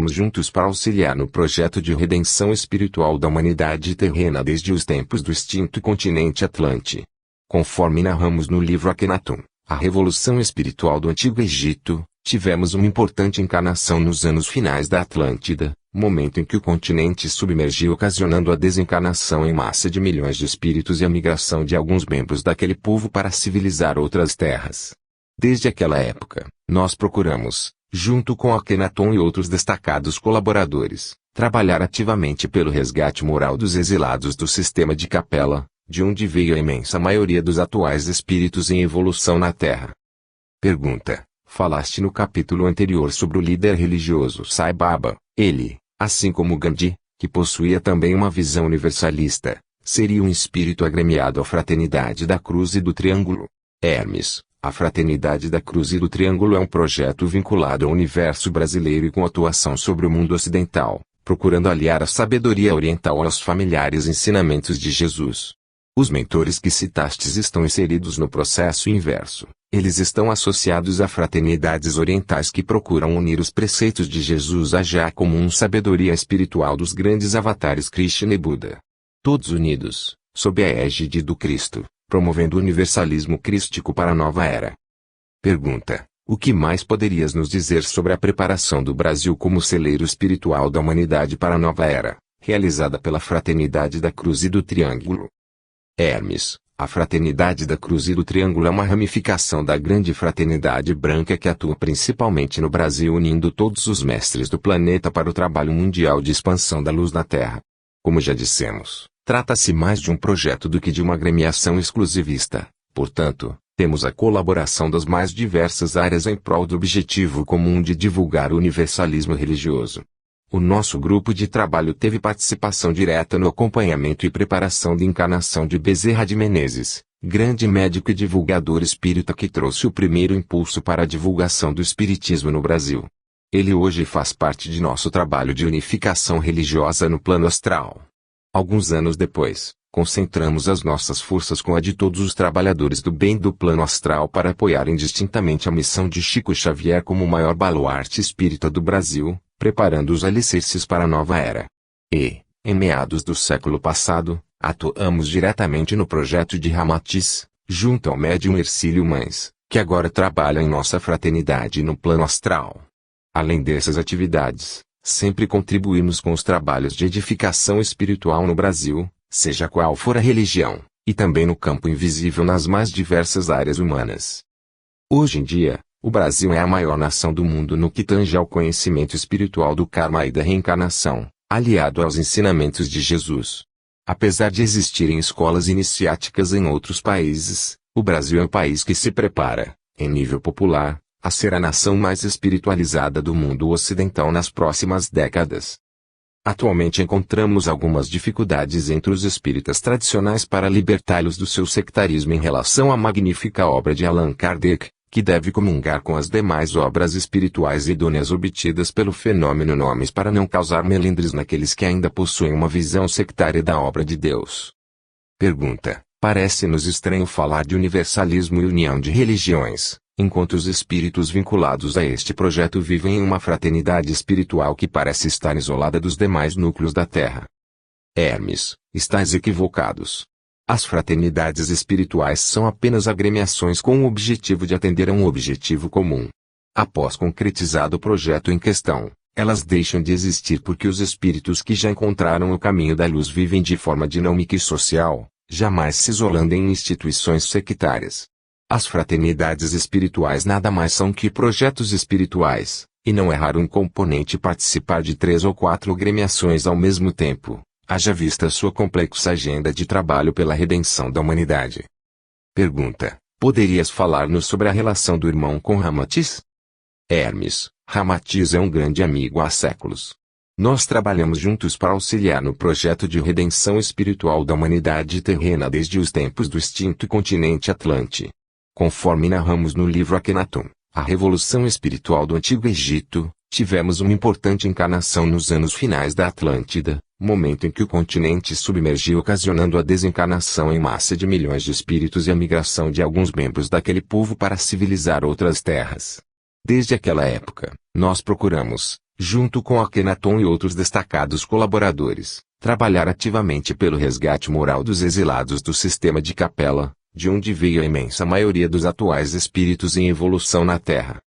juntos para auxiliar no projeto de redenção espiritual da humanidade terrena desde os tempos do extinto continente Atlante. Conforme narramos no livro Akhenaton, a revolução espiritual do Antigo Egito, tivemos uma importante encarnação nos anos finais da Atlântida, momento em que o continente submergiu ocasionando a desencarnação em massa de milhões de espíritos e a migração de alguns membros daquele povo para civilizar outras terras. Desde aquela época, nós procuramos, junto com Akhenaton e outros destacados colaboradores, trabalhar ativamente pelo resgate moral dos exilados do sistema de Capela, de onde veio a imensa maioria dos atuais espíritos em evolução na Terra. Pergunta: falaste no capítulo anterior sobre o líder religioso Sai Baba. Ele, assim como Gandhi, que possuía também uma visão universalista, seria um espírito agremiado à Fraternidade da Cruz e do Triângulo. Hermes: a Fraternidade da Cruz e do Triângulo é um projeto vinculado ao universo brasileiro e com atuação sobre o mundo ocidental, procurando aliar a sabedoria oriental aos familiares ensinamentos de Jesus. Os mentores que citastes estão inseridos no processo inverso. Eles estão associados a fraternidades orientais que procuram unir os preceitos de Jesus à já comum sabedoria espiritual dos grandes avatares Krishna e Buda. Todos unidos, sob a égide do Cristo, promovendo o universalismo crístico para a nova era. Pergunta: o que mais poderias nos dizer sobre a preparação do Brasil como celeiro espiritual da humanidade para a nova era, realizada pela Fraternidade da Cruz e do Triângulo? Hermes: a Fraternidade da Cruz e do Triângulo é uma ramificação da grande Fraternidade Branca que atua principalmente no Brasil unindo todos os mestres do planeta para o trabalho mundial de expansão da luz na Terra. Como já dissemos, trata-se mais de um projeto do que de uma agremiação exclusivista, portanto, temos a colaboração das mais diversas áreas em prol do objetivo comum de divulgar o universalismo religioso. O nosso grupo de trabalho teve participação direta no acompanhamento e preparação de encarnação de Bezerra de Menezes, grande médico e divulgador espírita que trouxe o primeiro impulso para a divulgação do espiritismo no Brasil. Ele hoje faz parte de nosso trabalho de unificação religiosa no plano astral. Alguns anos depois, concentramos as nossas forças com a de todos os trabalhadores do bem do plano astral para apoiar indistintamente a missão de Chico Xavier como o maior baluarte espírita do Brasil, preparando os alicerces para a nova era. E, em meados do século passado, atuamos diretamente no projeto de Ramatiz, junto ao médium Hercílio Mães, que agora trabalha em nossa fraternidade no plano astral. Além dessas atividades, sempre contribuímos com os trabalhos de edificação espiritual no Brasil, seja qual for a religião, e também no campo invisível nas mais diversas áreas humanas. Hoje em dia, o Brasil é a maior nação do mundo no que tange ao conhecimento espiritual do karma e da reencarnação, aliado aos ensinamentos de Jesus. Apesar de existirem escolas iniciáticas em outros países, o Brasil é um país que se prepara, em nível popular, a ser a nação mais espiritualizada do mundo ocidental nas próximas décadas. Atualmente encontramos algumas dificuldades entre os espíritas tradicionais para libertá-los do seu sectarismo em relação à magnífica obra de Allan Kardec, que deve comungar com as demais obras espirituais idôneas obtidas pelo fenômeno nomes para não causar melindres naqueles que ainda possuem uma visão sectária da obra de Deus. Pergunta: parece-nos estranho falar de universalismo e união de religiões, enquanto os espíritos vinculados a este projeto vivem em uma fraternidade espiritual que parece estar isolada dos demais núcleos da Terra. Hermes: estáis equivocados. As fraternidades espirituais são apenas agremiações com o objetivo de atender a um objetivo comum. Após concretizado o projeto em questão, elas deixam de existir porque os espíritos que já encontraram o caminho da luz vivem de forma dinâmica e social, jamais se isolando em instituições sectárias. As fraternidades espirituais nada mais são que projetos espirituais, e não é raro um componente participar de 3 ou 4 agremiações ao mesmo tempo. Haja vista sua complexa agenda de trabalho pela redenção da humanidade. Pergunta: poderias falar-nos sobre a relação do irmão com Ramatiz? Hermes: Ramatiz é um grande amigo há séculos. Nós trabalhamos juntos para auxiliar no projeto de redenção espiritual da humanidade terrena desde os tempos do extinto continente Atlante. Conforme narramos no livro Akhenaton, a revolução espiritual do Antigo Egito, tivemos uma importante encarnação nos anos finais da Atlântida, momento em que o continente submergiu ocasionando a desencarnação em massa de milhões de espíritos e a migração de alguns membros daquele povo para civilizar outras terras. Desde aquela época, nós procuramos, junto com Akhenaton e outros destacados colaboradores, trabalhar ativamente pelo resgate moral dos exilados do sistema de Capela, de onde veio a imensa maioria dos atuais espíritos em evolução na Terra.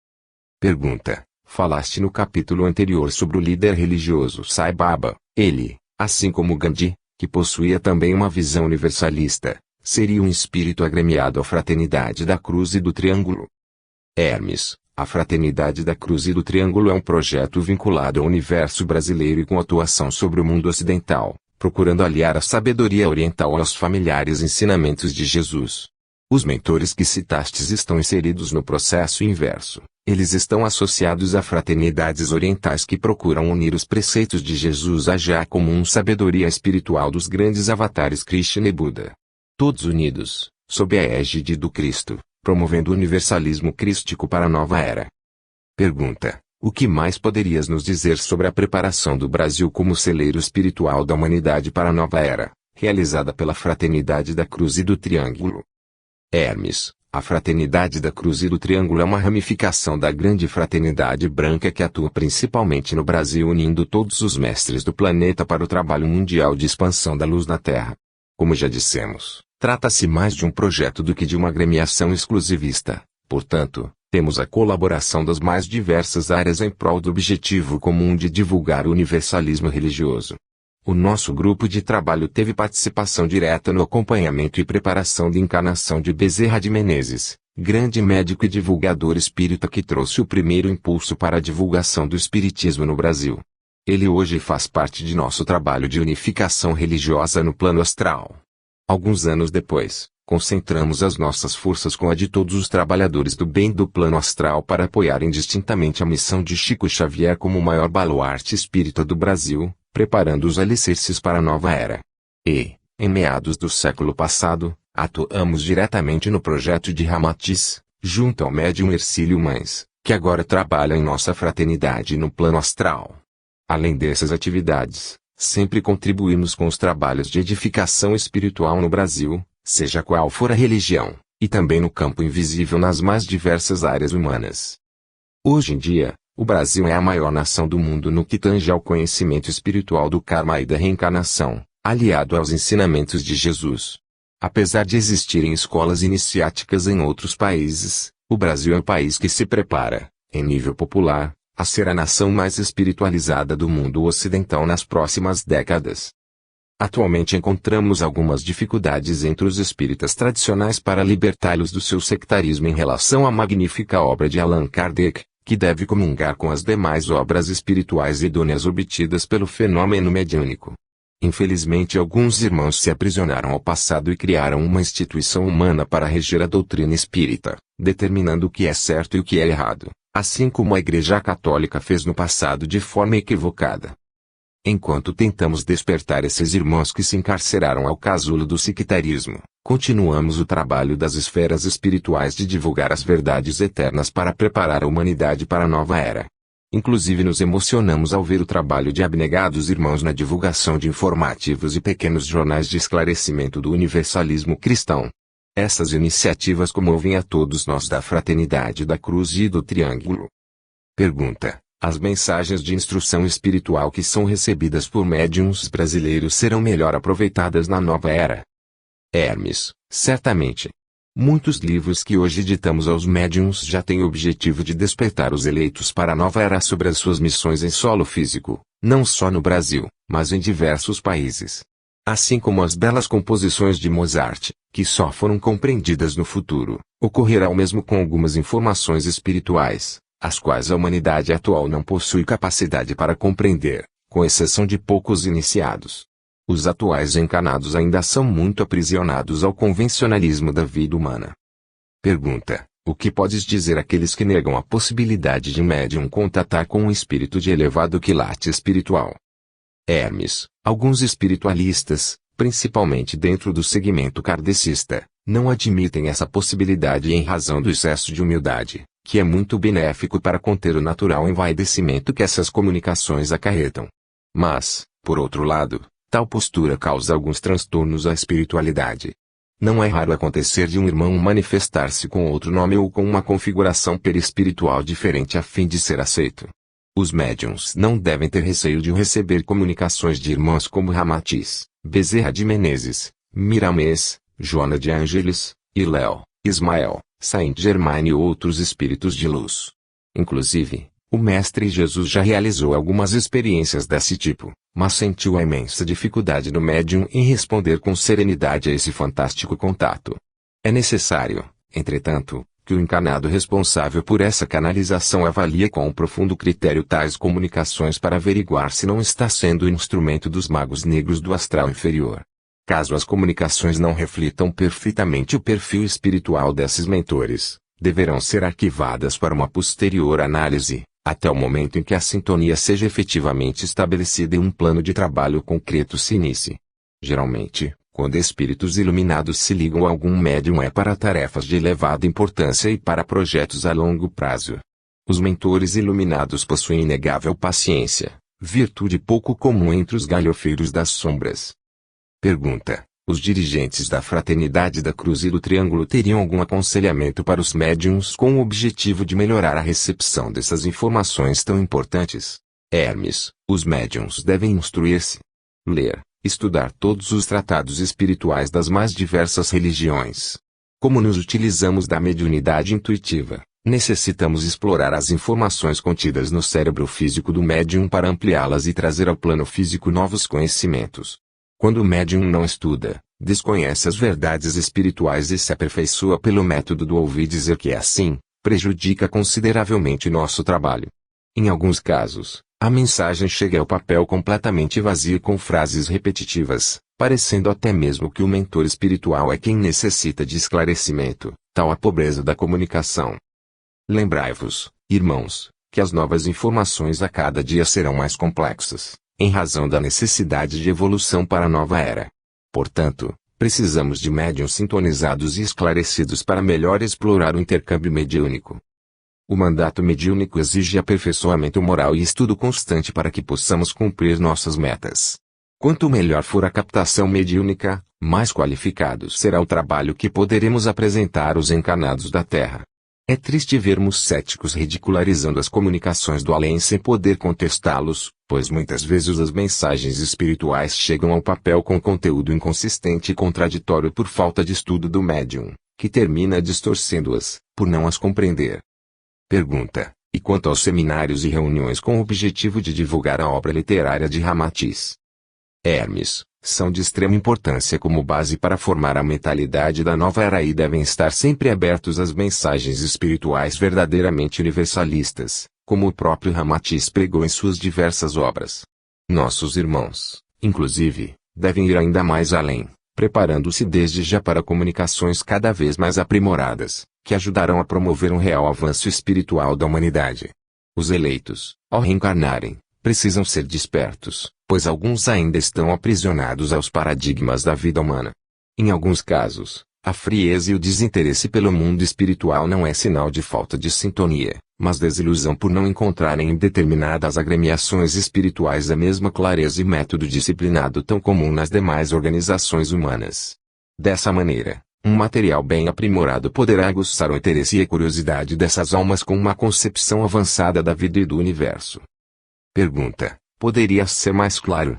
Pergunta: falaste no capítulo anterior sobre o líder religioso Sai Baba. Ele, assim como Gandhi, que possuía também uma visão universalista, seria um espírito agremiado à Fraternidade da Cruz e do Triângulo. Hermes: a Fraternidade da Cruz e do Triângulo é um projeto vinculado ao universo brasileiro e com atuação sobre o mundo ocidental, procurando aliar a sabedoria oriental aos familiares ensinamentos de Jesus. Os mentores que citastes estão inseridos no processo inverso. Eles estão associados a fraternidades orientais que procuram unir os preceitos de Jesus à já comum sabedoria espiritual dos grandes avatares Krishna e Buda. Todos unidos, sob a égide do Cristo, promovendo o universalismo crístico para a nova era. Pergunta: o que mais poderias nos dizer sobre a preparação do Brasil como celeiro espiritual da humanidade para a nova era, realizada pela Fraternidade da Cruz e do Triângulo? Hermes: a Fraternidade da Cruz e do Triângulo é uma ramificação da grande Fraternidade Branca que atua principalmente no Brasil unindo todos os mestres do planeta para o trabalho mundial de expansão da luz na Terra. Como já dissemos, trata-se mais de um projeto do que de uma agremiação exclusivista. Portanto, temos a colaboração das mais diversas áreas em prol do objetivo comum de divulgar o universalismo religioso. O nosso grupo de trabalho teve participação direta no acompanhamento e preparação de encarnação de Bezerra de Menezes, grande médico e divulgador espírita que trouxe o primeiro impulso para a divulgação do espiritismo no Brasil. Ele hoje faz parte de nosso trabalho de unificação religiosa no plano astral. Alguns anos depois, concentramos as nossas forças com a de todos os trabalhadores do bem do plano astral para apoiar indistintamente a missão de Chico Xavier como o maior baluarte espírita do Brasil, preparando os alicerces para a nova era. E, em meados do século passado, atuamos diretamente no projeto de Ramatiz, junto ao médium Hercílio Mães, que agora trabalha em nossa fraternidade no plano astral. Além dessas atividades, sempre contribuímos com os trabalhos de edificação espiritual no Brasil, seja qual for a religião, e também no campo invisível nas mais diversas áreas humanas. Hoje em dia, o Brasil é a maior nação do mundo no que tange ao conhecimento espiritual do karma e da reencarnação, aliado aos ensinamentos de Jesus. Apesar de existirem escolas iniciáticas em outros países, o Brasil é o país que se prepara, em nível popular, a ser a nação mais espiritualizada do mundo ocidental nas próximas décadas. Atualmente encontramos algumas dificuldades entre os espíritas tradicionais para libertá-los do seu sectarismo em relação à magnífica obra de Allan Kardec, que deve comungar com as demais obras espirituais idôneas obtidas pelo fenômeno mediúnico. Infelizmente alguns irmãos se aprisionaram ao passado e criaram uma instituição humana para reger a doutrina espírita, determinando o que é certo e o que é errado, assim como a Igreja Católica fez no passado de forma equivocada. Enquanto tentamos despertar esses irmãos que se encarceraram ao casulo do sectarismo, continuamos o trabalho das esferas espirituais de divulgar as verdades eternas para preparar a humanidade para a nova era. Inclusive nos emocionamos ao ver o trabalho de abnegados irmãos na divulgação de informativos e pequenos jornais de esclarecimento do universalismo cristão. Essas iniciativas comovem a todos nós da Fraternidade da Cruz e do Triângulo. Pergunta: as mensagens de instrução espiritual que são recebidas por médiuns brasileiros serão melhor aproveitadas na nova era? Hermes: certamente. Muitos livros que hoje editamos aos médiuns já têm o objetivo de despertar os eleitos para a nova era sobre as suas missões em solo físico, não só no Brasil, mas em diversos países. Assim como as belas composições de Mozart, que só foram compreendidas no futuro, ocorrerá o mesmo com algumas informações espirituais, as quais a humanidade atual não possui capacidade para compreender, com exceção de poucos iniciados. Os atuais encarnados ainda são muito aprisionados ao convencionalismo da vida humana. Pergunta: o que podes dizer àqueles que negam a possibilidade de médium contatar com um espírito de elevado quilate espiritual? Hermes: alguns espiritualistas, principalmente dentro do segmento kardecista, não admitem essa possibilidade em razão do excesso de humildade, que é muito benéfico para conter o natural envaidecimento que essas comunicações acarretam. Mas, por outro lado, tal postura causa alguns transtornos à espiritualidade. Não é raro acontecer de um irmão manifestar-se com outro nome ou com uma configuração perispiritual diferente a fim de ser aceito. Os médiuns não devem ter receio de receber comunicações de irmãos como Ramatiz, Bezerra de Menezes, Miramês, Joana de Ângeles, Iléu, Ismael, Saint-Germain e outros espíritos de luz. Inclusive, o Mestre Jesus já realizou algumas experiências desse tipo, mas sentiu a imensa dificuldade do médium em responder com serenidade a esse fantástico contato. É necessário, entretanto, que o encarnado responsável por essa canalização avalie com um profundo critério tais comunicações para averiguar se não está sendo instrumento dos magos negros do astral inferior. Caso as comunicações não reflitam perfeitamente o perfil espiritual desses mentores, deverão ser arquivadas para uma posterior análise, até o momento em que a sintonia seja efetivamente estabelecida e um plano de trabalho concreto se inicie. Geralmente, quando espíritos iluminados se ligam a algum médium é para tarefas de elevada importância e para projetos a longo prazo. Os mentores iluminados possuem inegável paciência, virtude pouco comum entre os galhofeiros das sombras. Pergunta: os dirigentes da Fraternidade da Cruz e do Triângulo teriam algum aconselhamento para os médiuns com o objetivo de melhorar a recepção dessas informações tão importantes? Hermes: os médiuns devem instruir-se, ler, estudar todos os tratados espirituais das mais diversas religiões. Como nos utilizamos da mediunidade intuitiva, necessitamos explorar as informações contidas no cérebro físico do médium para ampliá-las e trazer ao plano físico novos conhecimentos. Quando o médium não estuda, desconhece as verdades espirituais e se aperfeiçoa pelo método do ouvir dizer que é assim, prejudica consideravelmente nosso trabalho. Em alguns casos, a mensagem chega ao papel completamente vazia com frases repetitivas, parecendo até mesmo que o mentor espiritual é quem necessita de esclarecimento, tal a pobreza da comunicação. Lembrai-vos, irmãos, que as novas informações a cada dia serão mais complexas, em razão da necessidade de evolução para a nova era. Portanto, precisamos de médiuns sintonizados e esclarecidos para melhor explorar o intercâmbio mediúnico. O mandato mediúnico exige aperfeiçoamento moral e estudo constante para que possamos cumprir nossas metas. Quanto melhor for a captação mediúnica, mais qualificado será o trabalho que poderemos apresentar aos encarnados da Terra. É triste vermos céticos ridicularizando as comunicações do além sem poder contestá-los, pois muitas vezes as mensagens espirituais chegam ao papel com conteúdo inconsistente e contraditório por falta de estudo do médium, que termina distorcendo-as, por não as compreender. Pergunta: e quanto aos seminários e reuniões com o objetivo de divulgar a obra literária de Ramatiz? Hermes: são de extrema importância como base para formar a mentalidade da nova era e devem estar sempre abertos às mensagens espirituais verdadeiramente universalistas, como o próprio Ramatiz pregou em suas diversas obras. Nossos irmãos, inclusive, devem ir ainda mais além, preparando-se desde já para comunicações cada vez mais aprimoradas, que ajudarão a promover um real avanço espiritual da humanidade. Os eleitos, ao reencarnarem, precisam ser despertos, pois alguns ainda estão aprisionados aos paradigmas da vida humana. Em alguns casos, a frieza e o desinteresse pelo mundo espiritual não é sinal de falta de sintonia, mas desilusão por não encontrarem em determinadas agremiações espirituais a mesma clareza e método disciplinado tão comum nas demais organizações humanas. Dessa maneira, um material bem aprimorado poderá aguçar o interesse e a curiosidade dessas almas com uma concepção avançada da vida e do universo. Pergunta: poderia ser mais claro?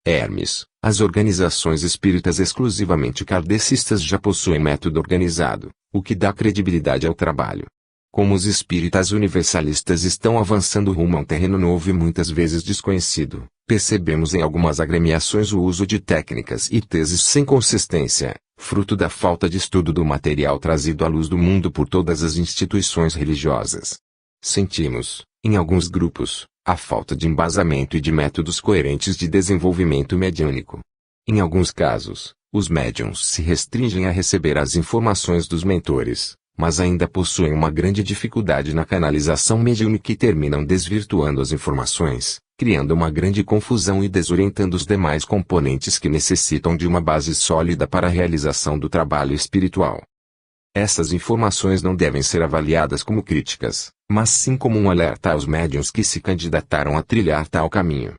Hermes: as organizações espíritas exclusivamente kardecistas já possuem método organizado, o que dá credibilidade ao trabalho. Como os espíritas universalistas estão avançando rumo a um terreno novo e muitas vezes desconhecido, percebemos em algumas agremiações o uso de técnicas e teses sem consistência, fruto da falta de estudo do material trazido à luz do mundo por todas as instituições religiosas. Sentimos, em alguns grupos, a falta de embasamento e de métodos coerentes de desenvolvimento mediúnico. Em alguns casos, os médiuns se restringem a receber as informações dos mentores, mas ainda possuem uma grande dificuldade na canalização mediúnica e terminam desvirtuando as informações, criando uma grande confusão e desorientando os demais componentes que necessitam de uma base sólida para a realização do trabalho espiritual. Essas informações não devem ser avaliadas como críticas, mas sim como um alerta aos médiuns que se candidataram a trilhar tal caminho.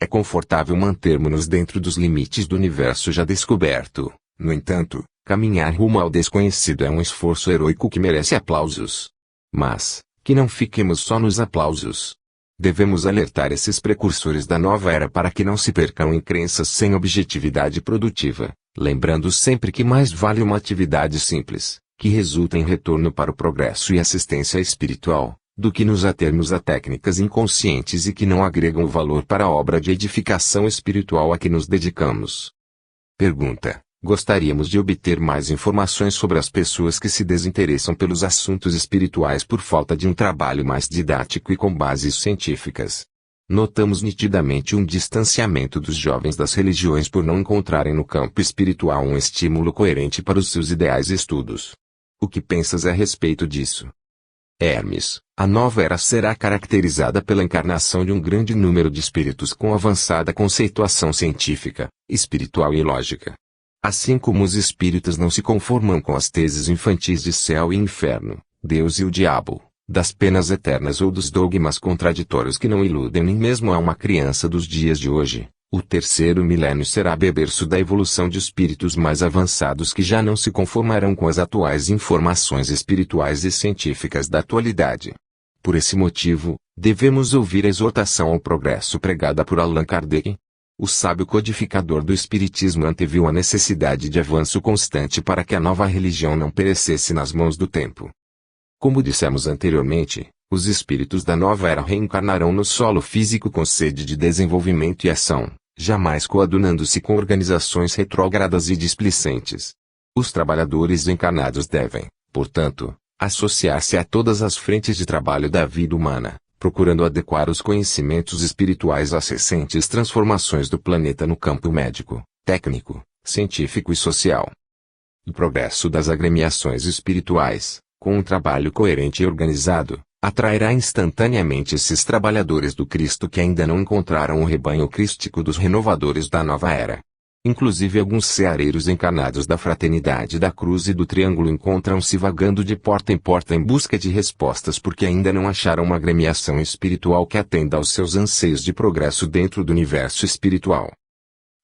É confortável mantermos-nos dentro dos limites do universo já descoberto. No entanto, caminhar rumo ao desconhecido é um esforço heroico que merece aplausos. Mas, que não fiquemos só nos aplausos. Devemos alertar esses precursores da nova era para que não se percam em crenças sem objetividade produtiva, lembrando sempre que mais vale uma atividade simples, que resulta em retorno para o progresso e assistência espiritual, do que nos atermos a técnicas inconscientes e que não agregam valor para a obra de edificação espiritual a que nos dedicamos. Pergunta: gostaríamos de obter mais informações sobre as pessoas que se desinteressam pelos assuntos espirituais por falta de um trabalho mais didático e com bases científicas. Notamos nitidamente um distanciamento dos jovens das religiões por não encontrarem no campo espiritual um estímulo coerente para os seus ideais e estudos. O que pensas a respeito disso? Hermes: a nova era será caracterizada pela encarnação de um grande número de espíritos com avançada conceituação científica, espiritual e lógica. Assim como os espíritas não se conformam com as teses infantis de céu e inferno, Deus e o diabo, das penas eternas ou dos dogmas contraditórios que não iludem nem mesmo a uma criança dos dias de hoje, o terceiro milênio será berço da evolução de espíritos mais avançados que já não se conformarão com as atuais informações espirituais e científicas da atualidade. Por esse motivo, devemos ouvir a exortação ao progresso pregada por Allan Kardec. O sábio codificador do Espiritismo anteviu a necessidade de avanço constante para que a nova religião não perecesse nas mãos do tempo. Como dissemos anteriormente, os espíritos da nova era reencarnarão no solo físico com sede de desenvolvimento e ação, jamais coadunando-se com organizações retrógradas e displicentes. Os trabalhadores encarnados devem, portanto, associar-se a todas as frentes de trabalho da vida humana, procurando adequar os conhecimentos espirituais às recentes transformações do planeta no campo médico, técnico, científico e social. O progresso das agremiações espirituais, com um trabalho coerente e organizado, atrairá instantaneamente esses trabalhadores do Cristo que ainda não encontraram o rebanho crístico dos renovadores da nova era. Inclusive alguns ceareiros encarnados da Fraternidade da Cruz e do Triângulo encontram-se vagando de porta em porta em busca de respostas porque ainda não acharam uma agremiação espiritual que atenda aos seus anseios de progresso dentro do universo espiritual.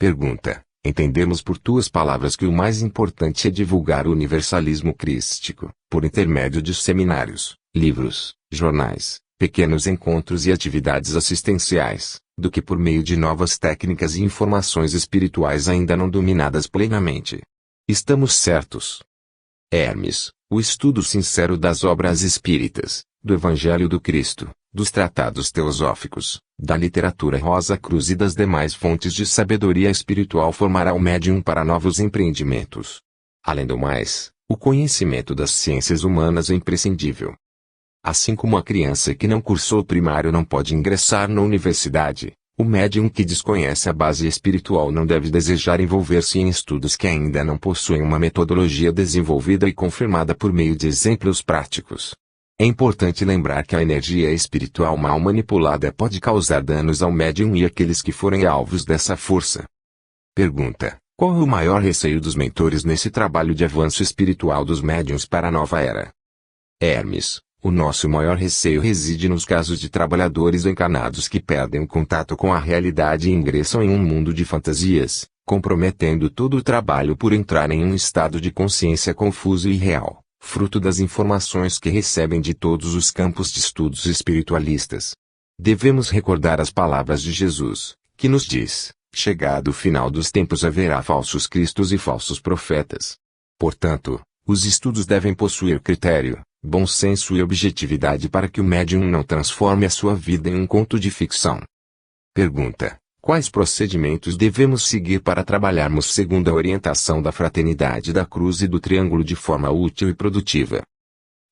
Pergunta: entendemos por tuas palavras que o mais importante é divulgar o universalismo crístico, por intermédio de seminários, livros, jornais, pequenos encontros e atividades assistenciais, do que por meio de novas técnicas e informações espirituais ainda não dominadas plenamente. Estamos certos? Hermes: o estudo sincero das obras espíritas, do Evangelho do Cristo, dos tratados teosóficos, da literatura Rosa Cruz e das demais fontes de sabedoria espiritual formará o médium para novos empreendimentos. Além do mais, o conhecimento das ciências humanas é imprescindível. Assim como a criança que não cursou o primário não pode ingressar na universidade, o médium que desconhece a base espiritual não deve desejar envolver-se em estudos que ainda não possuem uma metodologia desenvolvida e confirmada por meio de exemplos práticos. É importante lembrar que a energia espiritual mal manipulada pode causar danos ao médium e àqueles que forem alvos dessa força. Pergunta: qual é o maior receio dos mentores nesse trabalho de avanço espiritual dos médiuns para a nova era? Hermes: o nosso maior receio reside nos casos de trabalhadores encarnados que perdem o contato com a realidade e ingressam em um mundo de fantasias, comprometendo todo o trabalho por entrar em um estado de consciência confuso e irreal, fruto das informações que recebem de todos os campos de estudos espiritualistas. Devemos recordar as palavras de Jesus, que nos diz: chegado o final dos tempos haverá falsos cristos e falsos profetas. Portanto, os estudos devem possuir critério, bom senso e objetividade para que o médium não transforme a sua vida em um conto de ficção. Pergunta: quais procedimentos devemos seguir para trabalharmos segundo a orientação da Fraternidade da Cruz e do Triângulo de forma útil e produtiva?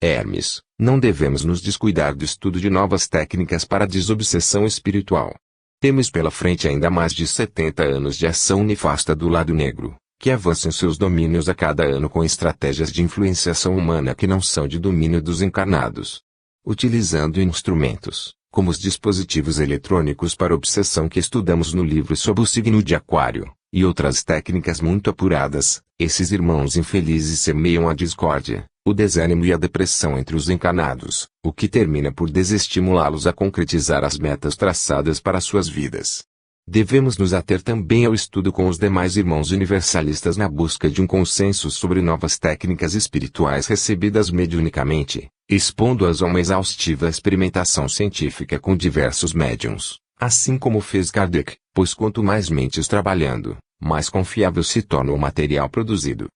Hermes: não devemos nos descuidar do estudo de novas técnicas para a desobsessão espiritual. Temos pela frente ainda mais de 70 anos de ação nefasta do lado negro, que avança em seus domínios a cada ano com estratégias de influenciação humana que não são de domínio dos encarnados. Utilizando instrumentos, como os dispositivos eletrônicos para obsessão que estudamos no livro sobre o signo de Aquário, e outras técnicas muito apuradas, esses irmãos infelizes semeiam a discórdia, o desânimo e a depressão entre os encarnados, o que termina por desestimulá-los a concretizar as metas traçadas para suas vidas. Devemos nos ater também ao estudo com os demais irmãos universalistas na busca de um consenso sobre novas técnicas espirituais recebidas mediunicamente, expondo-as a uma exaustiva experimentação científica com diversos médiuns, assim como fez Kardec, pois quanto mais mentes trabalhando, mais confiável se torna o material produzido.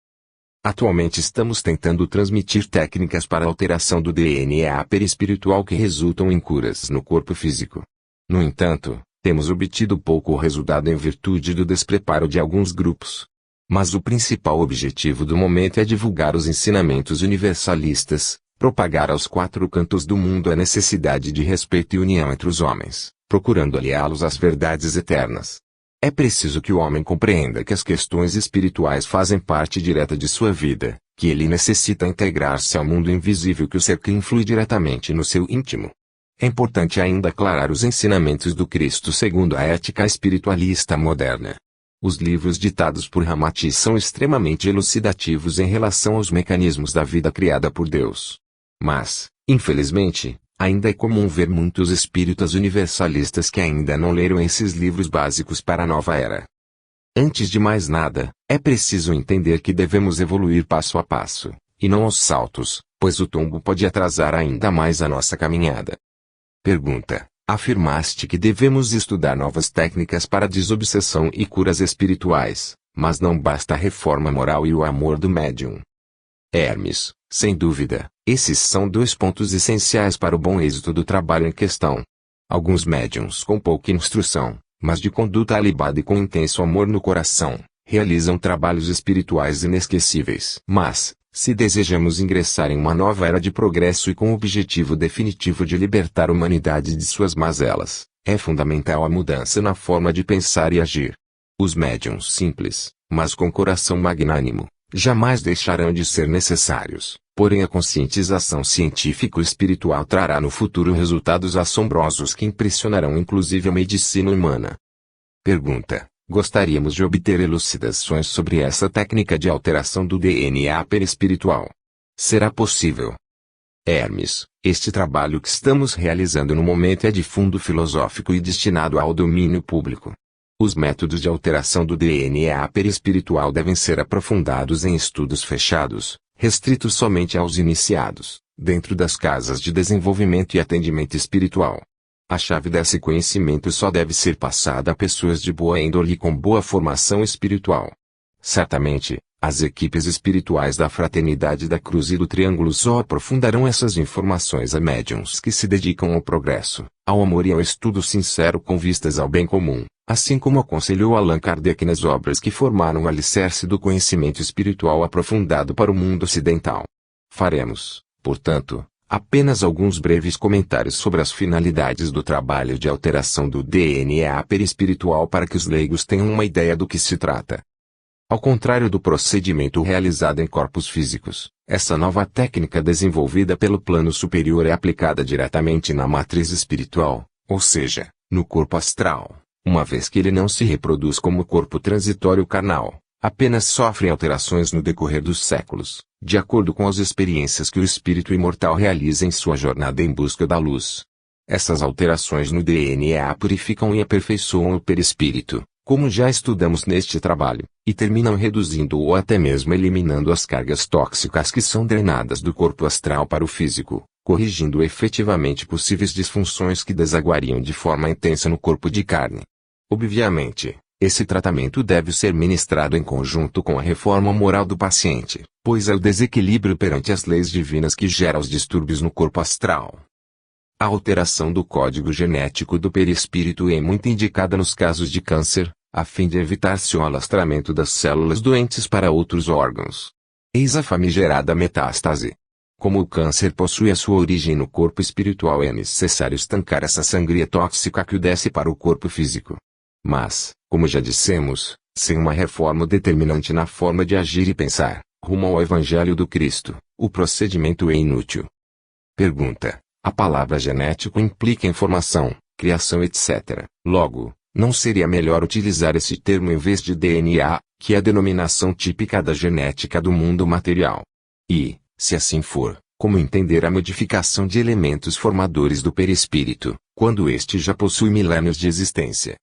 Atualmente estamos tentando transmitir técnicas para a alteração do DNA perispiritual que resultam em curas no corpo físico. No entanto, temos obtido pouco resultado em virtude do despreparo de alguns grupos. Mas o principal objetivo do momento é divulgar os ensinamentos universalistas, propagar aos quatro cantos do mundo a necessidade de respeito e união entre os homens, procurando aliá-los às verdades eternas. É preciso que o homem compreenda que as questões espirituais fazem parte direta de sua vida, que ele necessita integrar-se ao mundo invisível que o cerca e influi diretamente no seu íntimo. É importante ainda aclarar os ensinamentos do Cristo segundo a ética espiritualista moderna. Os livros ditados por Ramati são extremamente elucidativos em relação aos mecanismos da vida criada por Deus. Mas, infelizmente, ainda é comum ver muitos espíritas universalistas que ainda não leram esses livros básicos para a nova era. Antes de mais nada, é preciso entender que devemos evoluir passo a passo, e não aos saltos, pois o tombo pode atrasar ainda mais a nossa caminhada. Pergunta: afirmaste que devemos estudar novas técnicas para desobsessão e curas espirituais, mas não basta a reforma moral e o amor do médium. Hermes: sem dúvida, esses são dois pontos essenciais para o bom êxito do trabalho em questão. Alguns médiuns com pouca instrução, mas de conduta alibada e com intenso amor no coração, realizam trabalhos espirituais inesquecíveis. Mas, se desejamos ingressar em uma nova era de progresso e com o objetivo definitivo de libertar a humanidade de suas mazelas, é fundamental a mudança na forma de pensar e agir. Os médiuns simples, mas com coração magnânimo, jamais deixarão de ser necessários, porém a conscientização científico-espiritual trará no futuro resultados assombrosos que impressionarão inclusive a medicina humana. Pergunta: gostaríamos de obter elucidações sobre essa técnica de alteração do DNA perispiritual. Será possível? Hermes: este trabalho que estamos realizando no momento é de fundo filosófico e destinado ao domínio público. Os métodos de alteração do DNA perispiritual devem ser aprofundados em estudos fechados, restritos somente aos iniciados, dentro das casas de desenvolvimento e atendimento espiritual. A chave desse conhecimento só deve ser passada a pessoas de boa índole e com boa formação espiritual. Certamente, as equipes espirituais da Fraternidade da Cruz e do Triângulo só aprofundarão essas informações a médiuns que se dedicam ao progresso, ao amor e ao estudo sincero com vistas ao bem comum, assim como aconselhou Allan Kardec nas obras que formaram o alicerce do conhecimento espiritual aprofundado para o mundo ocidental. Faremos, portanto, apenas alguns breves comentários sobre as finalidades do trabalho de alteração do DNA perispiritual para que os leigos tenham uma ideia do que se trata. Ao contrário do procedimento realizado em corpos físicos, essa nova técnica desenvolvida pelo plano superior é aplicada diretamente na matriz espiritual, ou seja, no corpo astral, uma vez que ele não se reproduz como corpo transitório carnal, apenas sofre alterações no decorrer dos séculos, de acordo com as experiências que o espírito imortal realiza em sua jornada em busca da luz. Essas alterações no DNA purificam e aperfeiçoam o perispírito, como já estudamos neste trabalho, e terminam reduzindo ou até mesmo eliminando as cargas tóxicas que são drenadas do corpo astral para o físico, corrigindo efetivamente possíveis disfunções que desaguariam de forma intensa no corpo de carne. Obviamente, esse tratamento deve ser ministrado em conjunto com a reforma moral do paciente, pois é o desequilíbrio perante as leis divinas que gera os distúrbios no corpo astral. A alteração do código genético do perispírito é muito indicada nos casos de câncer, a fim de evitar-se o alastramento das células doentes para outros órgãos. Eis a famigerada metástase. Como o câncer possui a sua origem no corpo espiritual, é necessário estancar essa sangria tóxica que o desce para o corpo físico. Mas, como já dissemos, sem uma reforma determinante na forma de agir e pensar, rumo ao Evangelho do Cristo, o procedimento é inútil. Pergunta: a palavra genético implica informação, criação etc. Logo, não seria melhor utilizar esse termo em vez de DNA, que é a denominação típica da genética do mundo material? E, se assim for, como entender a modificação de elementos formadores do perispírito, quando este já possui milênios de existência?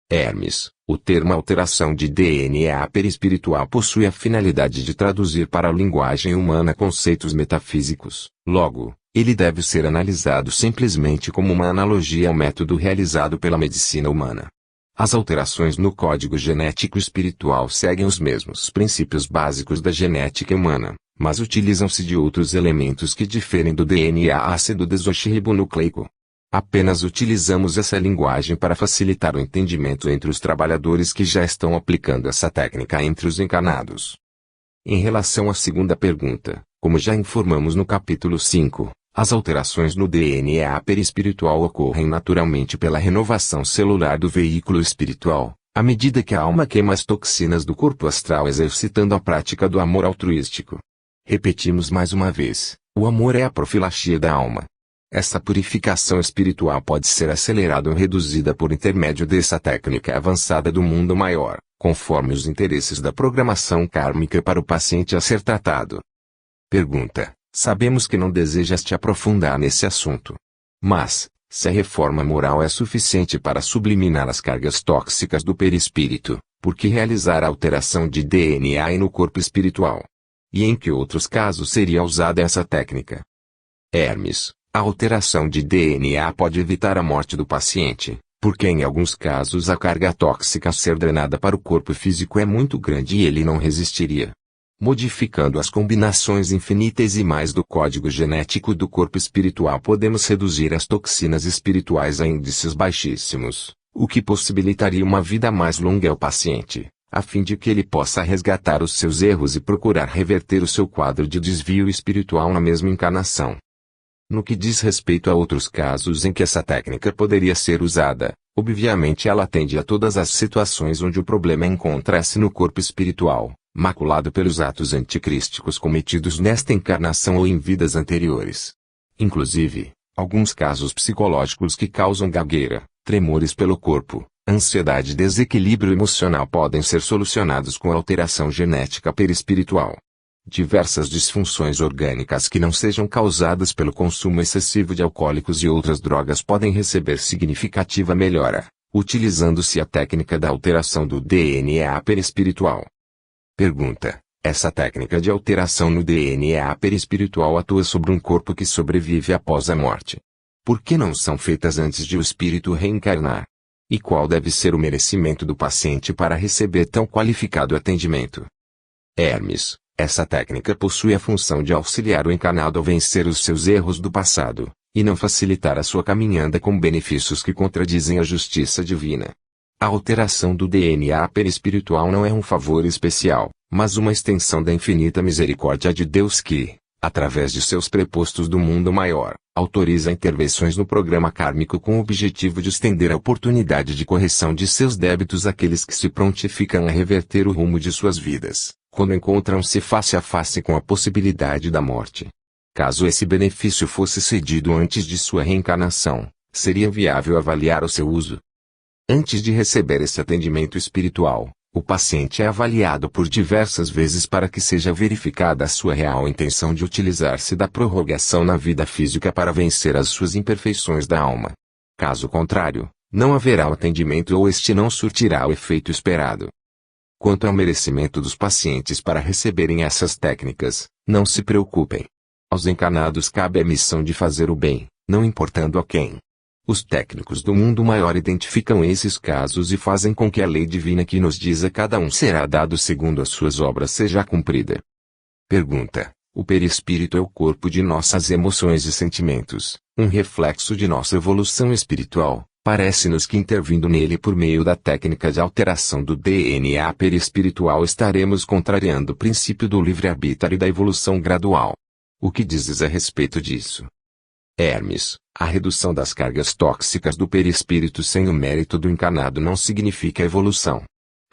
Hermes: o termo alteração de DNA perispiritual possui a finalidade de traduzir para a linguagem humana conceitos metafísicos. Logo, Ele deve ser analisado simplesmente como uma analogia ao método realizado pela medicina humana. As alterações no código genético espiritual seguem os mesmos princípios básicos da genética humana, mas utilizam-se de outros elementos que diferem do DNA ácido desoxirribonucleico. Apenas utilizamos essa linguagem para facilitar o entendimento entre os trabalhadores que já estão aplicando essa técnica entre os encarnados. Em relação à segunda pergunta, como já informamos no capítulo 5, as alterações no DNA perispiritual ocorrem naturalmente pela renovação celular do veículo espiritual, à medida que a alma queima as toxinas do corpo astral exercitando a prática do amor altruístico. Repetimos mais uma vez, o amor é a profilaxia da alma. Essa purificação espiritual pode ser acelerada ou reduzida por intermédio dessa técnica avançada do mundo maior, conforme os interesses da programação kármica para o paciente a ser tratado. Pergunta: sabemos que não desejas te aprofundar nesse assunto. Mas, se a reforma moral é suficiente para subliminar as cargas tóxicas do perispírito, por que realizar a alteração de DNA no corpo espiritual? E em que outros casos seria usada essa técnica? Hermes: a alteração de DNA pode evitar a morte do paciente, porque em alguns casos a carga tóxica a ser drenada para o corpo físico é muito grande e ele não resistiria. Modificando as combinações infinitesimais do código genético do corpo espiritual podemos reduzir as toxinas espirituais a índices baixíssimos, o que possibilitaria uma vida mais longa ao paciente, a fim de que ele possa resgatar os seus erros e procurar reverter o seu quadro de desvio espiritual na mesma encarnação. No que diz respeito a outros casos em que essa técnica poderia ser usada, obviamente ela atende a todas as situações onde o problema encontra-se no corpo espiritual, maculado pelos atos anticrísticos cometidos nesta encarnação ou em vidas anteriores. Inclusive, alguns casos psicológicos que causam gagueira, tremores pelo corpo, ansiedade e desequilíbrio emocional podem ser solucionados com a alteração genética perispiritual. Diversas disfunções orgânicas que não sejam causadas pelo consumo excessivo de alcoólicos e outras drogas podem receber significativa melhora, utilizando-se a técnica da alteração do DNA perispiritual. Pergunta: essa técnica de alteração no DNA perispiritual atua sobre um corpo que sobrevive após a morte. Por que não são feitas antes de o espírito reencarnar? E qual deve ser o merecimento do paciente para receber tão qualificado atendimento? Hermes: essa técnica possui a função de auxiliar o encarnado a vencer os seus erros do passado, e não facilitar a sua caminhada com benefícios que contradizem a justiça divina. A alteração do DNA perispiritual não é um favor especial, mas uma extensão da infinita misericórdia de Deus que, através de seus prepostos do mundo maior, autoriza intervenções no programa kármico com o objetivo de estender a oportunidade de correção de seus débitos àqueles que se prontificam a reverter o rumo de suas vidas, quando encontram-se face a face com a possibilidade da morte. Caso esse benefício fosse cedido antes de sua reencarnação, seria viável avaliar o seu uso. Antes de receber esse atendimento espiritual, o paciente é avaliado por diversas vezes para que seja verificada a sua real intenção de utilizar-se da prorrogação na vida física para vencer as suas imperfeições da alma. Caso contrário, não haverá o atendimento ou este não surtirá o efeito esperado. Quanto ao merecimento dos pacientes para receberem essas técnicas, não se preocupem. Aos encarnados cabe a missão de fazer o bem, não importando a quem. Os técnicos do mundo maior identificam esses casos e fazem com que a lei divina que nos diz a cada um será dado segundo as suas obras seja cumprida. Pergunta: o perispírito é o corpo de nossas emoções e sentimentos, um reflexo de nossa evolução espiritual. Parece-nos que intervindo nele por meio da técnica de alteração do DNA perispiritual estaremos contrariando o princípio do livre-arbítrio e da evolução gradual. O que dizes a respeito disso? Hermes: a redução das cargas tóxicas do perispírito sem o mérito do encarnado não significa evolução.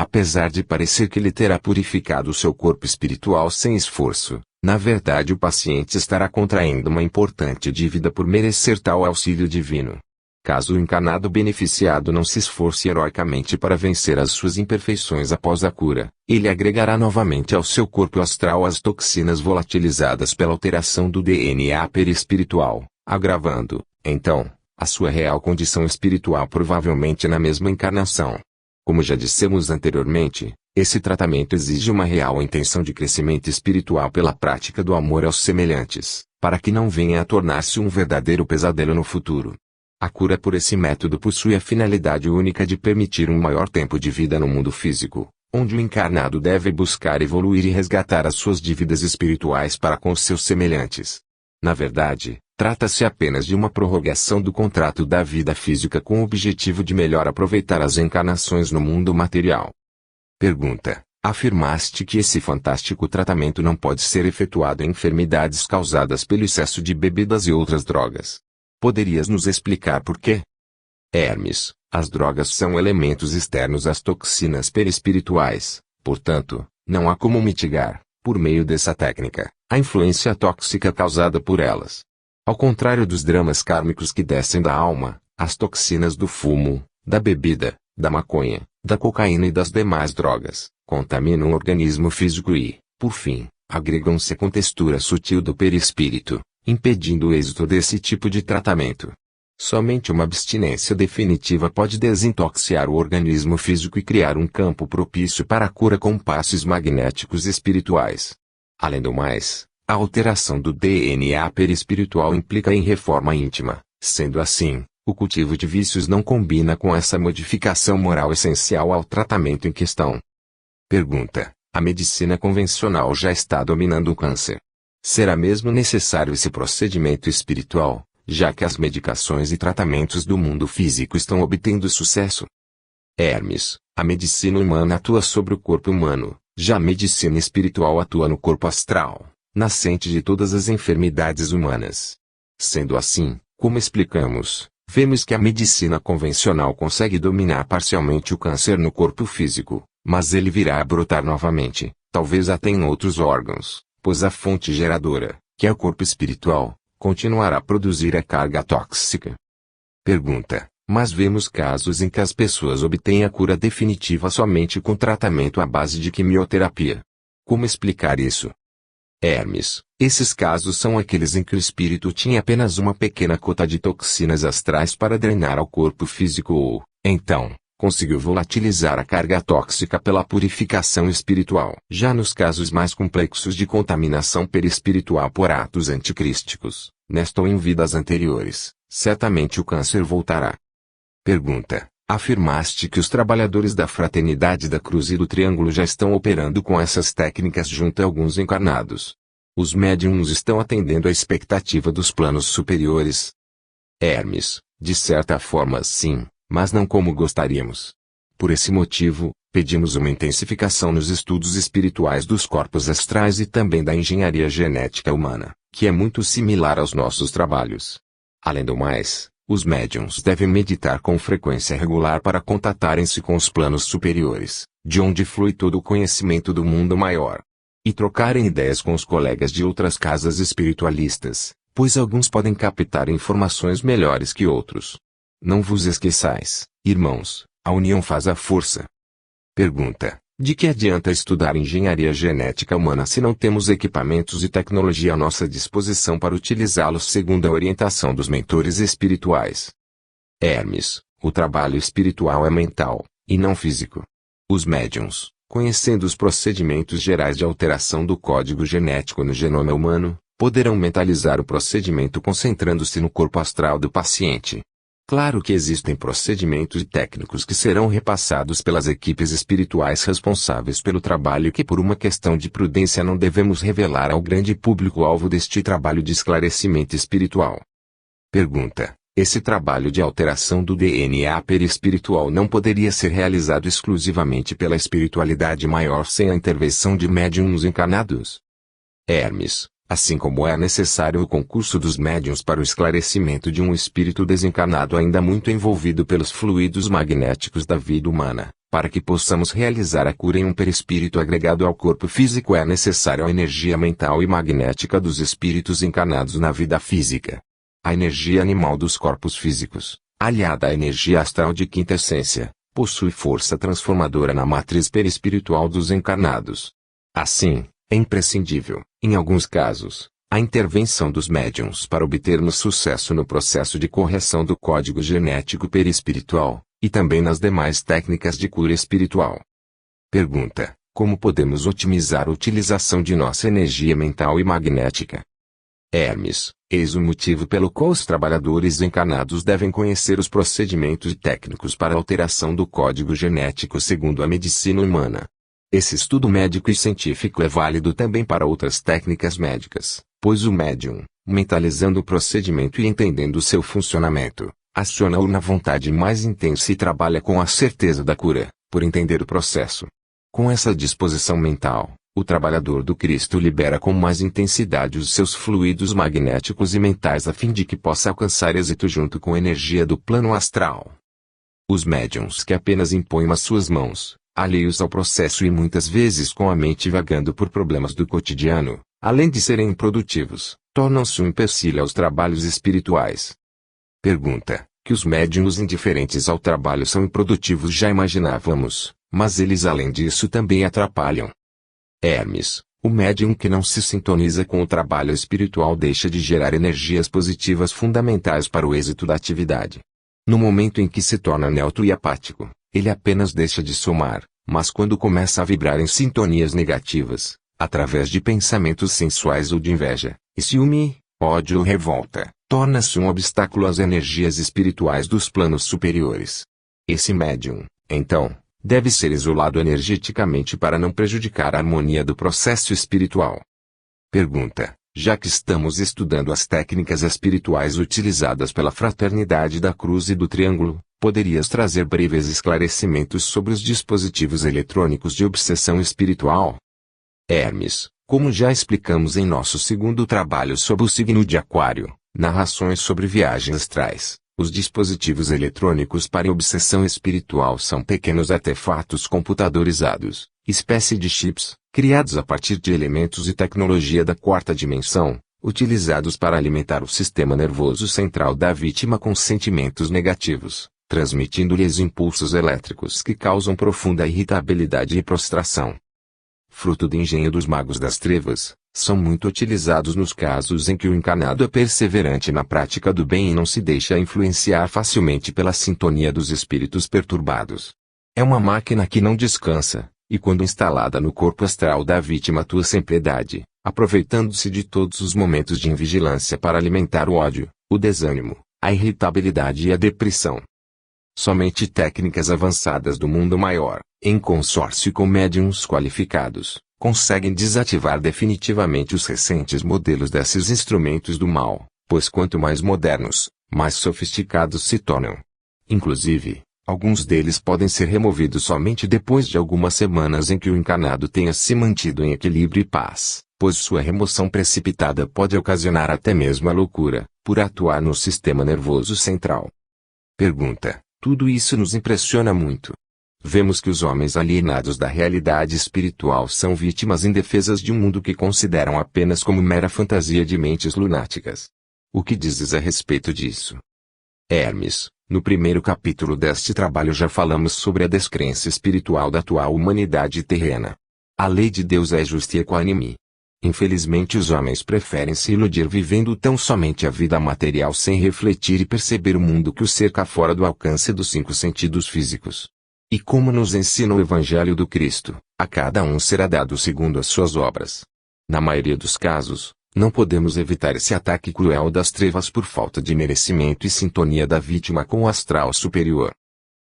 Apesar de parecer que ele terá purificado o seu corpo espiritual sem esforço, na verdade o paciente estará contraindo uma importante dívida por merecer tal auxílio divino. Caso o encarnado beneficiado não se esforce heroicamente para vencer as suas imperfeições após a cura, ele agregará novamente ao seu corpo astral as toxinas volatilizadas pela alteração do DNA perispiritual, agravando, então, a sua real condição espiritual provavelmente na mesma encarnação. Como já dissemos anteriormente, esse tratamento exige uma real intenção de crescimento espiritual pela prática do amor aos semelhantes, para que não venha a tornar-se um verdadeiro pesadelo no futuro. A cura por esse método possui a finalidade única de permitir um maior tempo de vida no mundo físico, onde o encarnado deve buscar evoluir e resgatar as suas dívidas espirituais para com os seus semelhantes. Na verdade, trata-se apenas de uma prorrogação do contrato da vida física com o objetivo de melhor aproveitar as encarnações no mundo material. Pergunta: afirmaste que esse fantástico tratamento não pode ser efetuado em enfermidades causadas pelo excesso de bebidas e outras drogas. Poderias nos explicar por quê? Hermes: as drogas são elementos externos às toxinas perispirituais, portanto, não há como mitigar, por meio dessa técnica, a influência tóxica causada por elas. Ao contrário dos dramas kármicos que descem da alma, as toxinas do fumo, da bebida, da maconha, da cocaína e das demais drogas, contaminam o organismo físico e, por fim, agregam-se com textura sutil do perispírito, impedindo o êxito desse tipo de tratamento. Somente uma abstinência definitiva pode desintoxicar o organismo físico e criar um campo propício para a cura com passes magnéticos espirituais. Além do mais, a alteração do DNA perispiritual implica em reforma íntima, sendo assim, o cultivo de vícios não combina com essa modificação moral essencial ao tratamento em questão. Pergunta: a medicina convencional já está dominando o câncer. Será mesmo necessário esse procedimento espiritual, já que as medicações e tratamentos do mundo físico estão obtendo sucesso? Hermes: a medicina humana atua sobre o corpo humano, já a medicina espiritual atua no corpo astral, nascente de todas as enfermidades humanas. Sendo assim, como explicamos, vemos que a medicina convencional consegue dominar parcialmente o câncer no corpo físico, mas ele virá a brotar novamente, talvez até em outros órgãos, pois a fonte geradora, que é o corpo espiritual, continuará a produzir a carga tóxica. Pergunta: mas vemos casos em que as pessoas obtêm a cura definitiva somente com tratamento à base de quimioterapia. Como explicar isso? Hermes: esses casos são aqueles em que o espírito tinha apenas uma pequena cota de toxinas astrais para drenar ao corpo físico ou, então, conseguiu volatilizar a carga tóxica pela purificação espiritual. Já nos casos mais complexos de contaminação perispiritual por atos anticrísticos, nesta ou em vidas anteriores, certamente o câncer voltará. Pergunta: afirmaste que os trabalhadores da Fraternidade da Cruz e do Triângulo já estão operando com essas técnicas junto a alguns encarnados. Os médiums estão atendendo à expectativa dos planos superiores? Hermes: de certa forma sim, mas não como gostaríamos. Por esse motivo, pedimos uma intensificação nos estudos espirituais dos corpos astrais e também da engenharia genética humana, que é muito similar aos nossos trabalhos. Além do mais, os médiums devem meditar com frequência regular para contatarem-se com os planos superiores, de onde flui todo o conhecimento do mundo maior. E trocarem ideias com os colegas de outras casas espiritualistas, pois alguns podem captar informações melhores que outros. Não vos esqueçais, irmãos, a união faz a força. Pergunta: de que adianta estudar engenharia genética humana se não temos equipamentos e tecnologia à nossa disposição para utilizá-los segundo a orientação dos mentores espirituais? Hermes: o trabalho espiritual é mental, e não físico. Os médiuns, conhecendo os procedimentos gerais de alteração do código genético no genoma humano, poderão mentalizar o procedimento concentrando-se no corpo astral do paciente. Claro que existem procedimentos técnicos que serão repassados pelas equipes espirituais responsáveis pelo trabalho que por uma questão de prudência não devemos revelar ao grande público-alvo deste trabalho de esclarecimento espiritual. Pergunta: esse trabalho de alteração do DNA perispiritual não poderia ser realizado exclusivamente pela espiritualidade maior sem a intervenção de médiuns encarnados? Hermes: assim como é necessário o concurso dos médiuns para o esclarecimento de um espírito desencarnado ainda muito envolvido pelos fluidos magnéticos da vida humana, para que possamos realizar a cura em um perispírito agregado ao corpo físico é necessário a energia mental e magnética dos espíritos encarnados na vida física. A energia animal dos corpos físicos, aliada à energia astral de quinta essência, possui força transformadora na matriz perispiritual dos encarnados. Assim, é imprescindível, em alguns casos, a intervenção dos médiuns para obtermos sucesso no processo de correção do código genético perispiritual, e também nas demais técnicas de cura espiritual. Pergunta: como podemos otimizar a utilização de nossa energia mental e magnética? Hermes, eis o motivo pelo qual os trabalhadores encarnados devem conhecer os procedimentos técnicos para a alteração do código genético segundo a medicina humana. Esse estudo médico e científico é válido também para outras técnicas médicas, pois o médium, mentalizando o procedimento e entendendo seu funcionamento, aciona-o na vontade mais intensa e trabalha com a certeza da cura, por entender o processo. Com essa disposição mental, o trabalhador do Cristo libera com mais intensidade os seus fluidos magnéticos e mentais a fim de que possa alcançar êxito junto com a energia do plano astral. Os médiuns que apenas impõem as suas mãos, alheios ao processo e muitas vezes com a mente vagando por problemas do cotidiano, além de serem improdutivos, tornam-se um empecilho aos trabalhos espirituais. Pergunta: que os médiuns indiferentes ao trabalho são improdutivos já imaginávamos, mas eles além disso também atrapalham. Hermes, o médium que não se sintoniza com o trabalho espiritual deixa de gerar energias positivas fundamentais para o êxito da atividade. No momento em que se torna neutro e apático, ele apenas deixa de somar, mas quando começa a vibrar em sintonias negativas, através de pensamentos sensuais ou de inveja, ciúme, ódio ou revolta, torna-se um obstáculo às energias espirituais dos planos superiores. Esse médium, então, deve ser isolado energeticamente para não prejudicar a harmonia do processo espiritual. Pergunta: já que estamos estudando as técnicas espirituais utilizadas pela Fraternidade da Cruz e do Triângulo, poderias trazer breves esclarecimentos sobre os dispositivos eletrônicos de obsessão espiritual? Hermes, como já explicamos em nosso segundo trabalho sobre o signo de Aquário, narrações sobre viagens astrais, os dispositivos eletrônicos para obsessão espiritual são pequenos artefatos computadorizados, espécie de chips, criados a partir de elementos e tecnologia da quarta dimensão, utilizados para alimentar o sistema nervoso central da vítima com sentimentos negativos, transmitindo-lhes impulsos elétricos que causam profunda irritabilidade e prostração. Fruto do engenho dos magos das trevas, são muito utilizados nos casos em que o encarnado é perseverante na prática do bem e não se deixa influenciar facilmente pela sintonia dos espíritos perturbados. É uma máquina que não descansa, e quando instalada no corpo astral da vítima atua sem piedade, aproveitando-se de todos os momentos de invigilância para alimentar o ódio, o desânimo, a irritabilidade e a depressão. Somente técnicas avançadas do mundo maior, em consórcio com médiuns qualificados, conseguem desativar definitivamente os recentes modelos desses instrumentos do mal, pois quanto mais modernos, mais sofisticados se tornam. Inclusive, alguns deles podem ser removidos somente depois de algumas semanas em que o encarnado tenha se mantido em equilíbrio e paz, pois sua remoção precipitada pode ocasionar até mesmo a loucura, por atuar no sistema nervoso central. Pergunta: tudo isso nos impressiona muito. Vemos que os homens alienados da realidade espiritual são vítimas indefesas de um mundo que consideram apenas como mera fantasia de mentes lunáticas. O que dizes a respeito disso? Hermes, no primeiro capítulo deste trabalho já falamos sobre a descrença espiritual da atual humanidade terrena. A lei de Deus é justa e equânime. Infelizmente os homens preferem se iludir vivendo tão somente a vida material sem refletir e perceber o mundo que os cerca fora do alcance dos 5 sentidos físicos. E como nos ensina o Evangelho do Cristo, a cada um será dado segundo as suas obras. Na maioria dos casos, não podemos evitar esse ataque cruel das trevas por falta de merecimento e sintonia da vítima com o astral superior.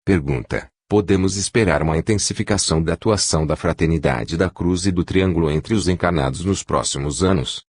Pergunta: podemos esperar uma intensificação da atuação da Fraternidade da Cruz e do Triângulo entre os encarnados nos próximos anos?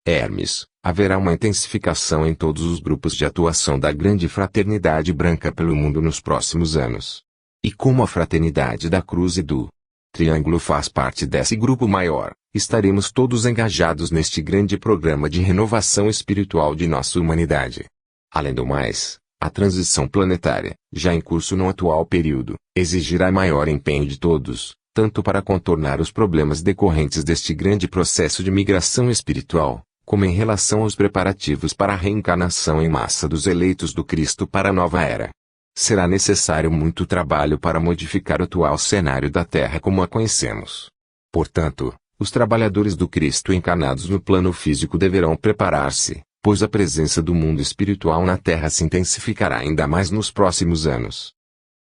Hermes, haverá uma intensificação em todos os grupos de atuação da Grande Fraternidade Branca pelo mundo nos próximos anos. E como a Fraternidade da Cruz e do Triângulo faz parte desse grupo maior, estaremos todos engajados neste grande programa de renovação espiritual de nossa humanidade. Além do mais, a transição planetária, já em curso no atual período, exigirá maior empenho de todos, tanto para contornar os problemas decorrentes deste grande processo de migração espiritual, como em relação aos preparativos para a reencarnação em massa dos eleitos do Cristo para a nova era. Será necessário muito trabalho para modificar o atual cenário da Terra como a conhecemos. Portanto, os trabalhadores do Cristo encarnados no plano físico deverão preparar-se, pois a presença do mundo espiritual na Terra se intensificará ainda mais nos próximos anos.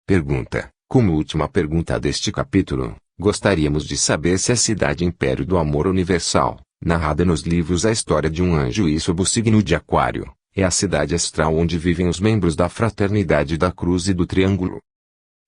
Pergunta: como última pergunta deste capítulo, gostaríamos de saber se a cidade Império do Amor Universal, Narrada nos livros a história de um anjo e sob o signo de Aquário, é a cidade astral onde vivem os membros da Fraternidade da Cruz e do Triângulo.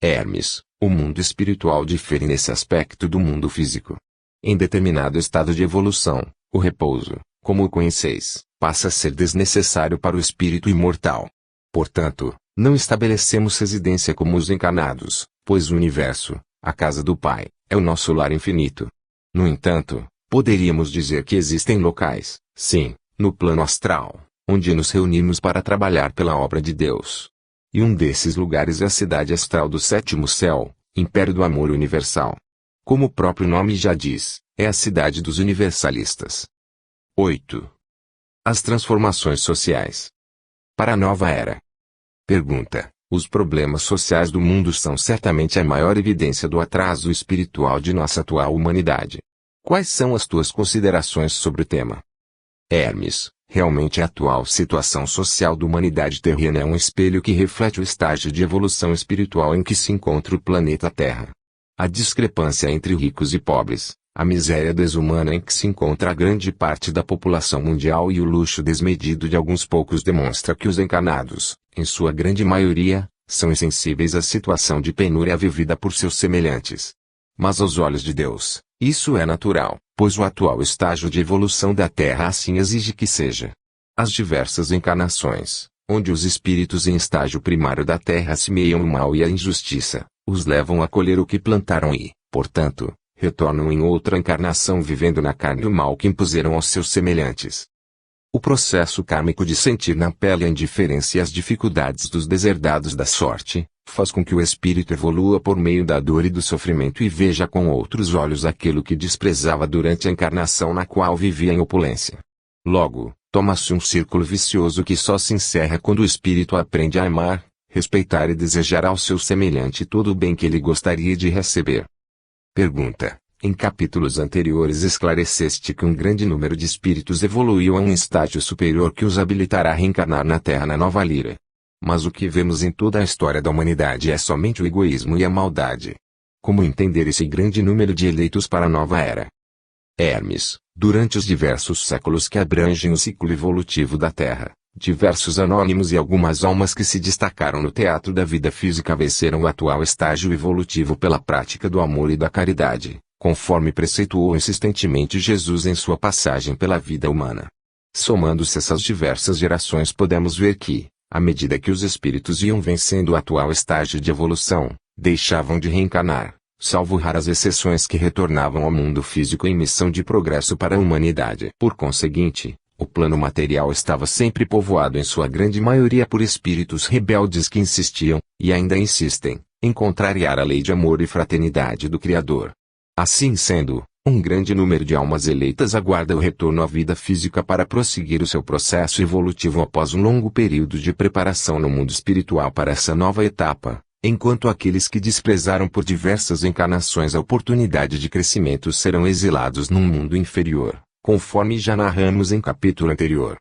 Hermes, o mundo espiritual difere nesse aspecto do mundo físico. Em determinado estado de evolução, o repouso, como o conheceis, passa a ser desnecessário para o espírito imortal. Portanto, não estabelecemos residência como os encarnados, pois o universo, a casa do Pai, é o nosso lar infinito. No entanto, poderíamos dizer que existem locais, sim, no plano astral, onde nos reunimos para trabalhar pela obra de Deus. E um desses lugares é a cidade astral do sétimo céu, império do amor universal. Como o próprio nome já diz, é a cidade dos universalistas. 8. As transformações sociais. Para a nova era. Pergunta: os problemas sociais do mundo são certamente a maior evidência do atraso espiritual de nossa atual humanidade. Quais são as tuas considerações sobre o tema? Hermes, realmente a atual situação social da humanidade terrena é um espelho que reflete o estágio de evolução espiritual em que se encontra o planeta Terra. A discrepância entre ricos e pobres, a miséria desumana em que se encontra a grande parte da população mundial e o luxo desmedido de alguns poucos demonstra que os encarnados, em sua grande maioria, são insensíveis à situação de penúria vivida por seus semelhantes. Mas aos olhos de Deus, isso é natural, pois o atual estágio de evolução da Terra assim exige que seja. As diversas encarnações, onde os espíritos em estágio primário da Terra semeiam o mal e a injustiça, os levam a colher o que plantaram e, portanto, retornam em outra encarnação vivendo na carne o mal que impuseram aos seus semelhantes. O processo kármico de sentir na pele a indiferença e as dificuldades dos deserdados da sorte, faz com que o espírito evolua por meio da dor e do sofrimento e veja com outros olhos aquilo que desprezava durante a encarnação na qual vivia em opulência. Logo, toma-se um círculo vicioso que só se encerra quando o espírito aprende a amar, respeitar e desejar ao seu semelhante todo o bem que ele gostaria de receber. Pergunta: em capítulos anteriores esclareceste que um grande número de espíritos evoluiu a um estágio superior que os habilitará a reencarnar na Terra na nova lira. Mas o que vemos em toda a história da humanidade é somente o egoísmo e a maldade. Como entender esse grande número de eleitos para a nova era? Hermes, durante os diversos séculos que abrangem o ciclo evolutivo da Terra, diversos anônimos e algumas almas que se destacaram no teatro da vida física venceram o atual estágio evolutivo pela prática do amor e da caridade, conforme preceituou insistentemente Jesus em sua passagem pela vida humana. Somando-se essas diversas gerações podemos ver que, à medida que os espíritos iam vencendo o atual estágio de evolução, deixavam de reencarnar, salvo raras exceções que retornavam ao mundo físico em missão de progresso para a humanidade. Por conseguinte, o plano material estava sempre povoado em sua grande maioria por espíritos rebeldes que insistiam, e ainda insistem, em contrariar a lei de amor e fraternidade do Criador. Assim sendo, um grande número de almas eleitas aguarda o retorno à vida física para prosseguir o seu processo evolutivo após um longo período de preparação no mundo espiritual para essa nova etapa, enquanto aqueles que desprezaram por diversas encarnações a oportunidade de crescimento serão exilados num mundo inferior, conforme já narramos em capítulo anterior.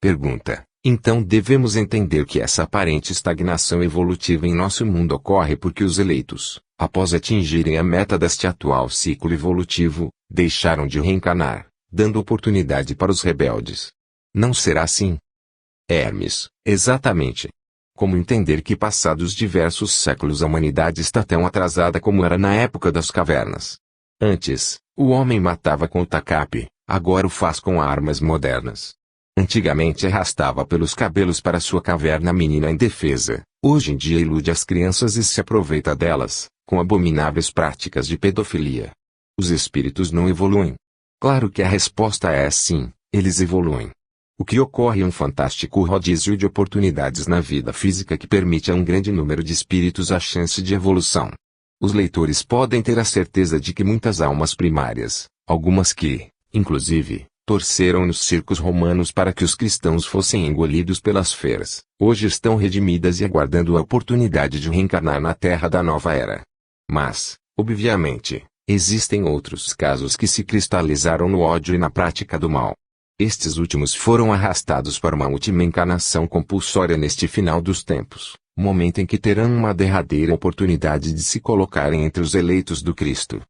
Pergunta: então devemos entender que essa aparente estagnação evolutiva em nosso mundo ocorre porque os eleitos, após atingirem a meta deste atual ciclo evolutivo, deixaram de reencarnar, dando oportunidade para os rebeldes. Não será assim? Hermes: exatamente. Como entender que passados diversos séculos a humanidade está tão atrasada como era na época das cavernas? Antes, o homem matava com o tacape, agora o faz com armas modernas. Antigamente arrastava pelos cabelos para sua caverna a menina indefesa, hoje em dia ilude as crianças e se aproveita delas, com abomináveis práticas de pedofilia. Os espíritos não evoluem? Claro que a resposta é sim, eles evoluem. O que ocorre é um fantástico rodízio de oportunidades na vida física que permite a um grande número de espíritos a chance de evolução. Os leitores podem ter a certeza de que muitas almas primárias, algumas que, inclusive, torceram nos circos romanos para que os cristãos fossem engolidos pelas feras, hoje estão redimidas e aguardando a oportunidade de reencarnar na Terra da nova era. Mas, obviamente, existem outros casos que se cristalizaram no ódio e na prática do mal. Estes últimos foram arrastados para uma última encarnação compulsória neste final dos tempos, momento em que terão uma derradeira oportunidade de se colocarem entre os eleitos do Cristo.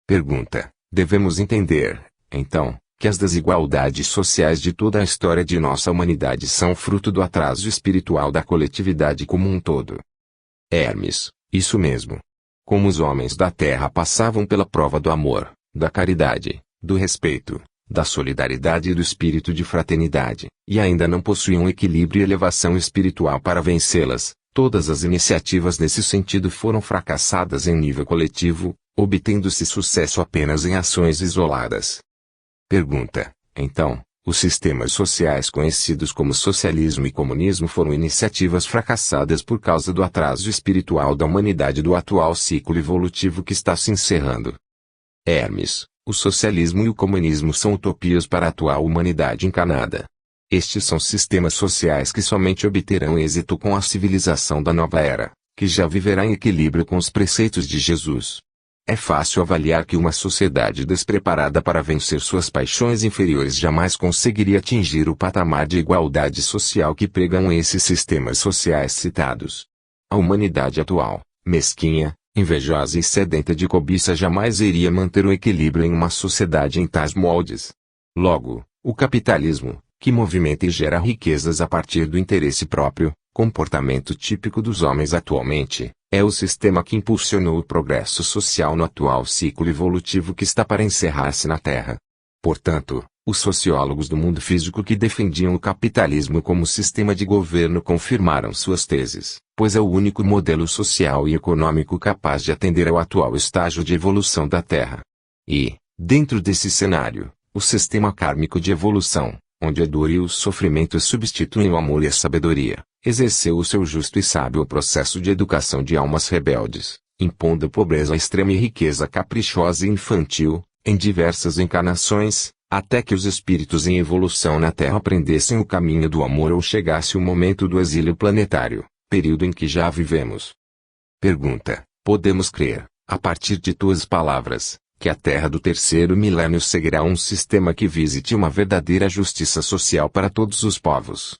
Pergunta: devemos entender, então, que as desigualdades sociais de toda a história de nossa humanidade são fruto do atraso espiritual da coletividade como um todo. Hermes, isso mesmo. Como os homens da Terra passavam pela prova do amor, da caridade, do respeito, da solidariedade e do espírito de fraternidade, e ainda não possuíam equilíbrio e elevação espiritual para vencê-las, todas as iniciativas nesse sentido foram fracassadas em nível coletivo, obtendo-se sucesso apenas em ações isoladas. Pergunta: então, os sistemas sociais conhecidos como socialismo e comunismo foram iniciativas fracassadas por causa do atraso espiritual da humanidade do atual ciclo evolutivo que está se encerrando? Hermes: o socialismo e o comunismo são utopias para a atual humanidade encarnada. Estes são sistemas sociais que somente obterão êxito com a civilização da nova era, que já viverá em equilíbrio com os preceitos de Jesus. É fácil avaliar que uma sociedade despreparada para vencer suas paixões inferiores jamais conseguiria atingir o patamar de igualdade social que pregam esses sistemas sociais citados. A humanidade atual, mesquinha, invejosa e sedenta de cobiça jamais iria manter o equilíbrio em uma sociedade em tais moldes. Logo, o capitalismo, que movimenta e gera riquezas a partir do interesse próprio, comportamento típico dos homens atualmente, é o sistema que impulsionou o progresso social no atual ciclo evolutivo que está para encerrar-se na Terra. Portanto, os sociólogos do mundo físico que defendiam o capitalismo como sistema de governo confirmaram suas teses, pois é o único modelo social e econômico capaz de atender ao atual estágio de evolução da Terra. E, dentro desse cenário, o sistema kármico de evolução, onde a dor e o sofrimento substituem o amor e a sabedoria, exerceu o seu justo e sábio processo de educação de almas rebeldes, impondo pobreza extrema e riqueza caprichosa e infantil, em diversas encarnações, até que os espíritos em evolução na Terra aprendessem o caminho do amor ou chegasse o momento do exílio planetário, período em que já vivemos. Pergunta: podemos crer, a partir de tuas palavras, que a Terra do terceiro milênio seguirá um sistema que visite uma verdadeira justiça social para todos os povos?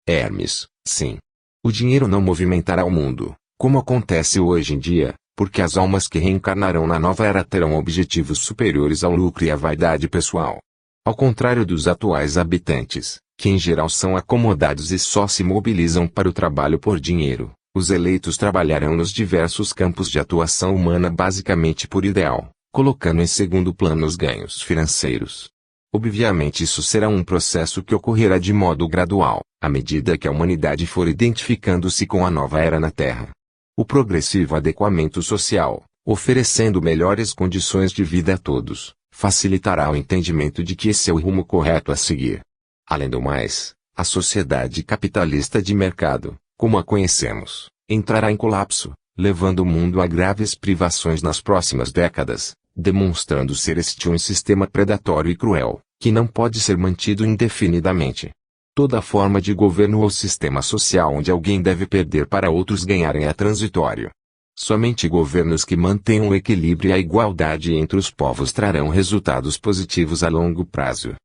Hermes: sim. O dinheiro não movimentará o mundo, como acontece hoje em dia, porque as almas que reencarnarão na nova era terão objetivos superiores ao lucro e à vaidade pessoal. Ao contrário dos atuais habitantes, que em geral são acomodados e só se mobilizam para o trabalho por dinheiro, os eleitos trabalharão nos diversos campos de atuação humana basicamente por ideal, colocando em segundo plano os ganhos financeiros. Obviamente isso será um processo que ocorrerá de modo gradual, à medida que a humanidade for identificando-se com a nova era na Terra. O progressivo adequamento social, oferecendo melhores condições de vida a todos, facilitará o entendimento de que esse é o rumo correto a seguir. Além do mais, a sociedade capitalista de mercado, como a conhecemos, entrará em colapso, levando o mundo a graves privações nas próximas décadas, demonstrando ser este um sistema predatório e cruel, que não pode ser mantido indefinidamente. Toda forma de governo ou sistema social onde alguém deve perder para outros ganharem é transitório. Somente governos que mantenham o equilíbrio e a igualdade entre os povos trarão resultados positivos a longo prazo.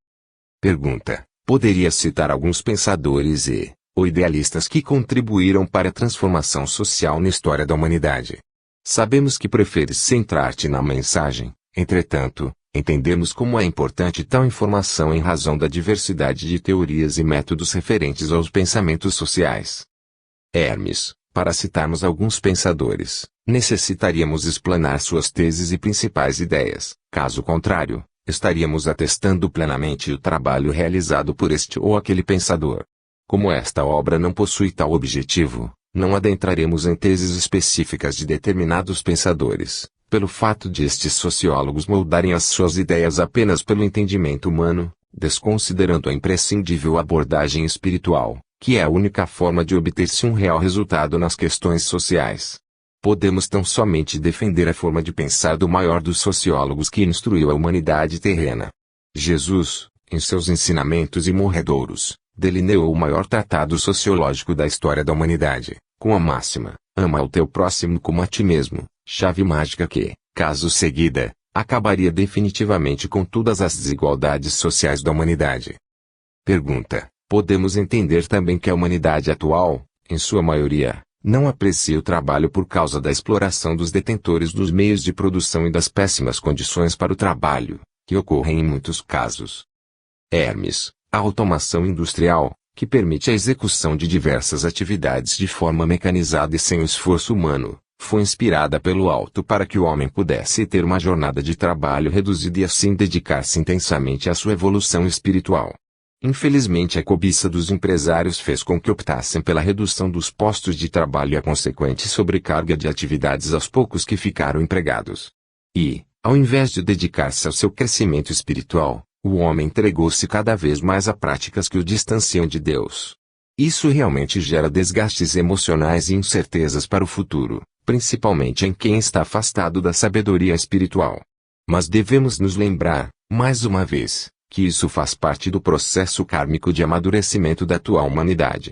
Pergunta: poderia citar alguns pensadores ou idealistas que contribuíram para a transformação social na história da humanidade? Sabemos que preferes centrar-te na mensagem, entretanto, entendemos como é importante tal informação em razão da diversidade de teorias e métodos referentes aos pensamentos sociais. Hermes: para citarmos alguns pensadores, necessitaríamos explanar suas teses e principais ideias, caso contrário, estaríamos atestando plenamente o trabalho realizado por este ou aquele pensador. Como esta obra não possui tal objetivo, não adentraremos em teses específicas de determinados pensadores, pelo fato de estes sociólogos moldarem as suas ideias apenas pelo entendimento humano, desconsiderando a imprescindível abordagem espiritual, que é a única forma de obter-se um real resultado nas questões sociais. Podemos tão somente defender a forma de pensar do maior dos sociólogos que instruiu a humanidade terrena. Jesus, em seus ensinamentos imorredouros, delineou o maior tratado sociológico da história da humanidade, com a máxima: ama o teu próximo como a ti mesmo, chave mágica que, caso seguida, acabaria definitivamente com todas as desigualdades sociais da humanidade. Pergunta: podemos entender também que a humanidade atual, em sua maioria, não aprecia o trabalho por causa da exploração dos detentores dos meios de produção e das péssimas condições para o trabalho, que ocorrem em muitos casos. Hermes, a automação industrial, que permite a execução de diversas atividades de forma mecanizada e sem o esforço humano, foi inspirada pelo alto para que o homem pudesse ter uma jornada de trabalho reduzida e assim dedicar-se intensamente à sua evolução espiritual. Infelizmente, a cobiça dos empresários fez com que optassem pela redução dos postos de trabalho e a consequente sobrecarga de atividades aos poucos que ficaram empregados. E, ao invés de dedicar-se ao seu crescimento espiritual, o homem entregou-se cada vez mais a práticas que o distanciam de Deus. Isso realmente gera desgastes emocionais e incertezas para o futuro, principalmente em quem está afastado da sabedoria espiritual. Mas devemos nos lembrar, mais uma vez, que isso faz parte do processo kármico de amadurecimento da atual humanidade.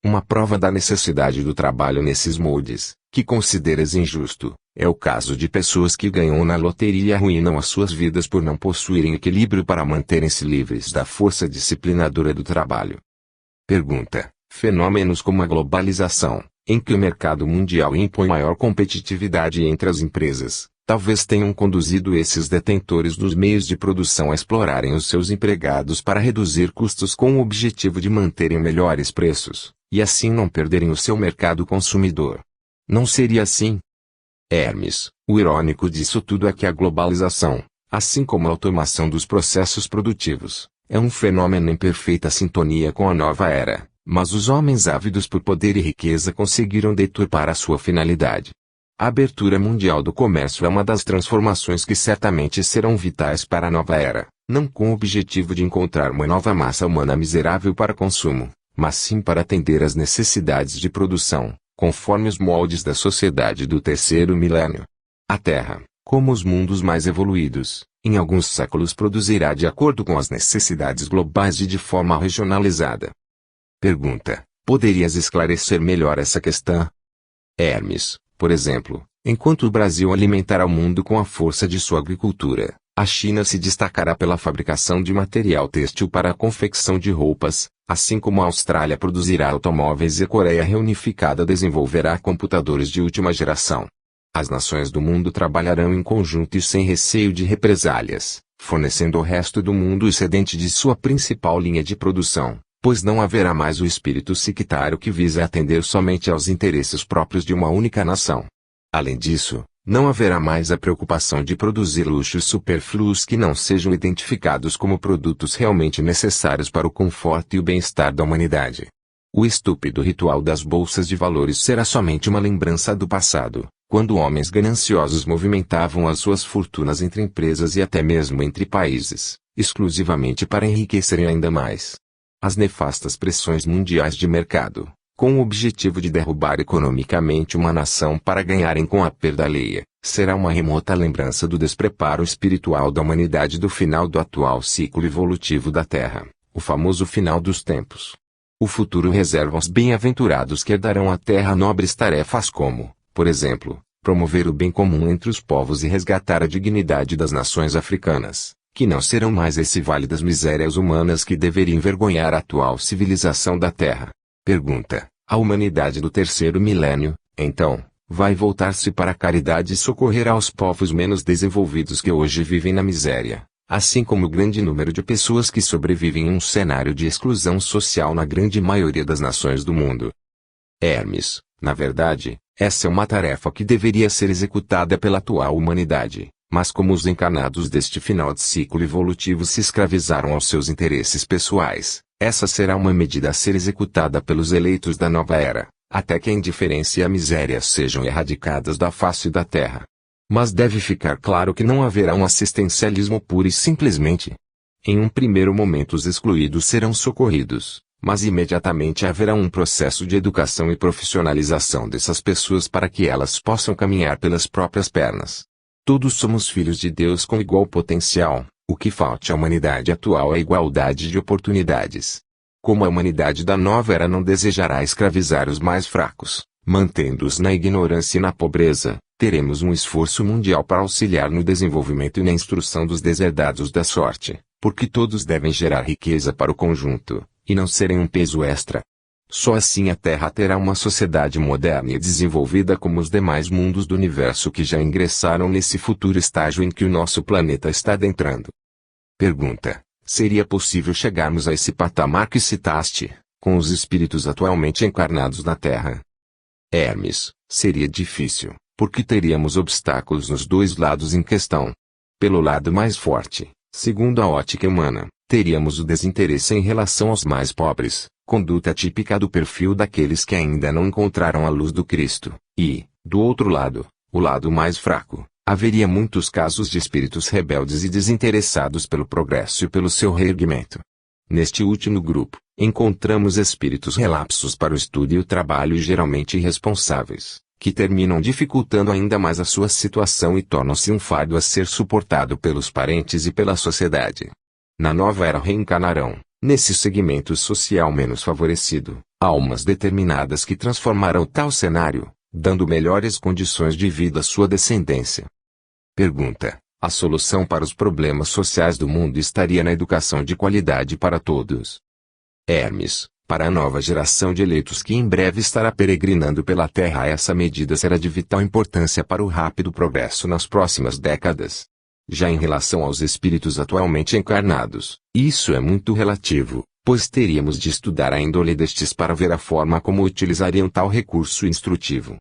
Uma prova da necessidade do trabalho nesses moldes, que consideras injusto, é o caso de pessoas que ganham na loteria e arruinam as suas vidas por não possuírem equilíbrio para manterem-se livres da força disciplinadora do trabalho. Pergunta: fenômenos como a globalização, em que o mercado mundial impõe maior competitividade entre as empresas, talvez tenham conduzido esses detentores dos meios de produção a explorarem os seus empregados para reduzir custos com o objetivo de manterem melhores preços, e assim não perderem o seu mercado consumidor. Não seria assim? Hermes, o irônico disso tudo é que a globalização, assim como a automação dos processos produtivos, é um fenômeno em perfeita sintonia com a nova era, mas os homens ávidos por poder e riqueza conseguiram deturpar a sua finalidade. A abertura mundial do comércio é uma das transformações que certamente serão vitais para a nova era, não com o objetivo de encontrar uma nova massa humana miserável para consumo, mas sim para atender às necessidades de produção, conforme os moldes da sociedade do terceiro milênio. A Terra, como os mundos mais evoluídos, em alguns séculos produzirá de acordo com as necessidades globais e de forma regionalizada. Pergunta: poderias esclarecer melhor essa questão? Hermes, por exemplo, enquanto o Brasil alimentará o mundo com a força de sua agricultura, a China se destacará pela fabricação de material têxtil para a confecção de roupas, assim como a Austrália produzirá automóveis e a Coreia reunificada desenvolverá computadores de última geração. As nações do mundo trabalharão em conjunto e sem receio de represálias, fornecendo ao resto do mundo o excedente de sua principal linha de produção, pois não haverá mais o espírito sectário que visa atender somente aos interesses próprios de uma única nação. Além disso, não haverá mais a preocupação de produzir luxos supérfluos que não sejam identificados como produtos realmente necessários para o conforto e o bem-estar da humanidade. O estúpido ritual das bolsas de valores será somente uma lembrança do passado, quando homens gananciosos movimentavam as suas fortunas entre empresas e até mesmo entre países, exclusivamente para enriquecerem ainda mais. As nefastas pressões mundiais de mercado, com o objetivo de derrubar economicamente uma nação para ganharem com a perda alheia, será uma remota lembrança do despreparo espiritual da humanidade do final do atual ciclo evolutivo da Terra, o famoso final dos tempos. O futuro reserva aos bem-aventurados que herdarão a Terra nobres tarefas como, por exemplo, promover o bem comum entre os povos e resgatar a dignidade das nações africanas, que não serão mais esse vale das misérias humanas que deveria envergonhar a atual civilização da Terra. Pergunta: a humanidade do terceiro milênio, então, vai voltar-se para a caridade e socorrer aos povos menos desenvolvidos que hoje vivem na miséria, assim como o grande número de pessoas que sobrevivem em um cenário de exclusão social na grande maioria das nações do mundo? Hermes, na verdade, essa é uma tarefa que deveria ser executada pela atual humanidade, mas como os encarnados deste final de ciclo evolutivo se escravizaram aos seus interesses pessoais, essa será uma medida a ser executada pelos eleitos da nova era, até que a indiferença e a miséria sejam erradicadas da face da terra. Mas deve ficar claro que não haverá um assistencialismo puro e simplesmente. Em um primeiro momento os excluídos serão socorridos, mas imediatamente haverá um processo de educação e profissionalização dessas pessoas para que elas possam caminhar pelas próprias pernas. Todos somos filhos de Deus com igual potencial, o que falta à humanidade atual é igualdade de oportunidades. Como a humanidade da nova era não desejará escravizar os mais fracos, mantendo-os na ignorância e na pobreza, teremos um esforço mundial para auxiliar no desenvolvimento e na instrução dos deserdados da sorte, porque todos devem gerar riqueza para o conjunto, e não serem um peso extra. Só assim a Terra terá uma sociedade moderna e desenvolvida como os demais mundos do universo que já ingressaram nesse futuro estágio em que o nosso planeta está adentrando. Pergunta: seria possível chegarmos a esse patamar que citaste, com os espíritos atualmente encarnados na Terra? Hermes: seria difícil, porque teríamos obstáculos nos dois lados em questão. Pelo lado mais forte, segundo a ótica humana, teríamos o desinteresse em relação aos mais pobres, conduta típica do perfil daqueles que ainda não encontraram a luz do Cristo, e, do outro lado, o lado mais fraco, haveria muitos casos de espíritos rebeldes e desinteressados pelo progresso e pelo seu reerguimento. Neste último grupo, encontramos espíritos relapsos para o estudo e o trabalho e geralmente irresponsáveis, que terminam dificultando ainda mais a sua situação e tornam-se um fardo a ser suportado pelos parentes e pela sociedade. Na nova era reencarnarão, nesse segmento social menos favorecido, almas determinadas que transformarão tal cenário, dando melhores condições de vida à sua descendência. Pergunta: a solução para os problemas sociais do mundo estaria na educação de qualidade para todos? Hermes: para a nova geração de eleitos que em breve estará peregrinando pela Terra, essa medida será de vital importância para o rápido progresso nas próximas décadas. Já em relação aos espíritos atualmente encarnados, isso é muito relativo, pois teríamos de estudar a índole destes para ver a forma como utilizariam tal recurso instrutivo.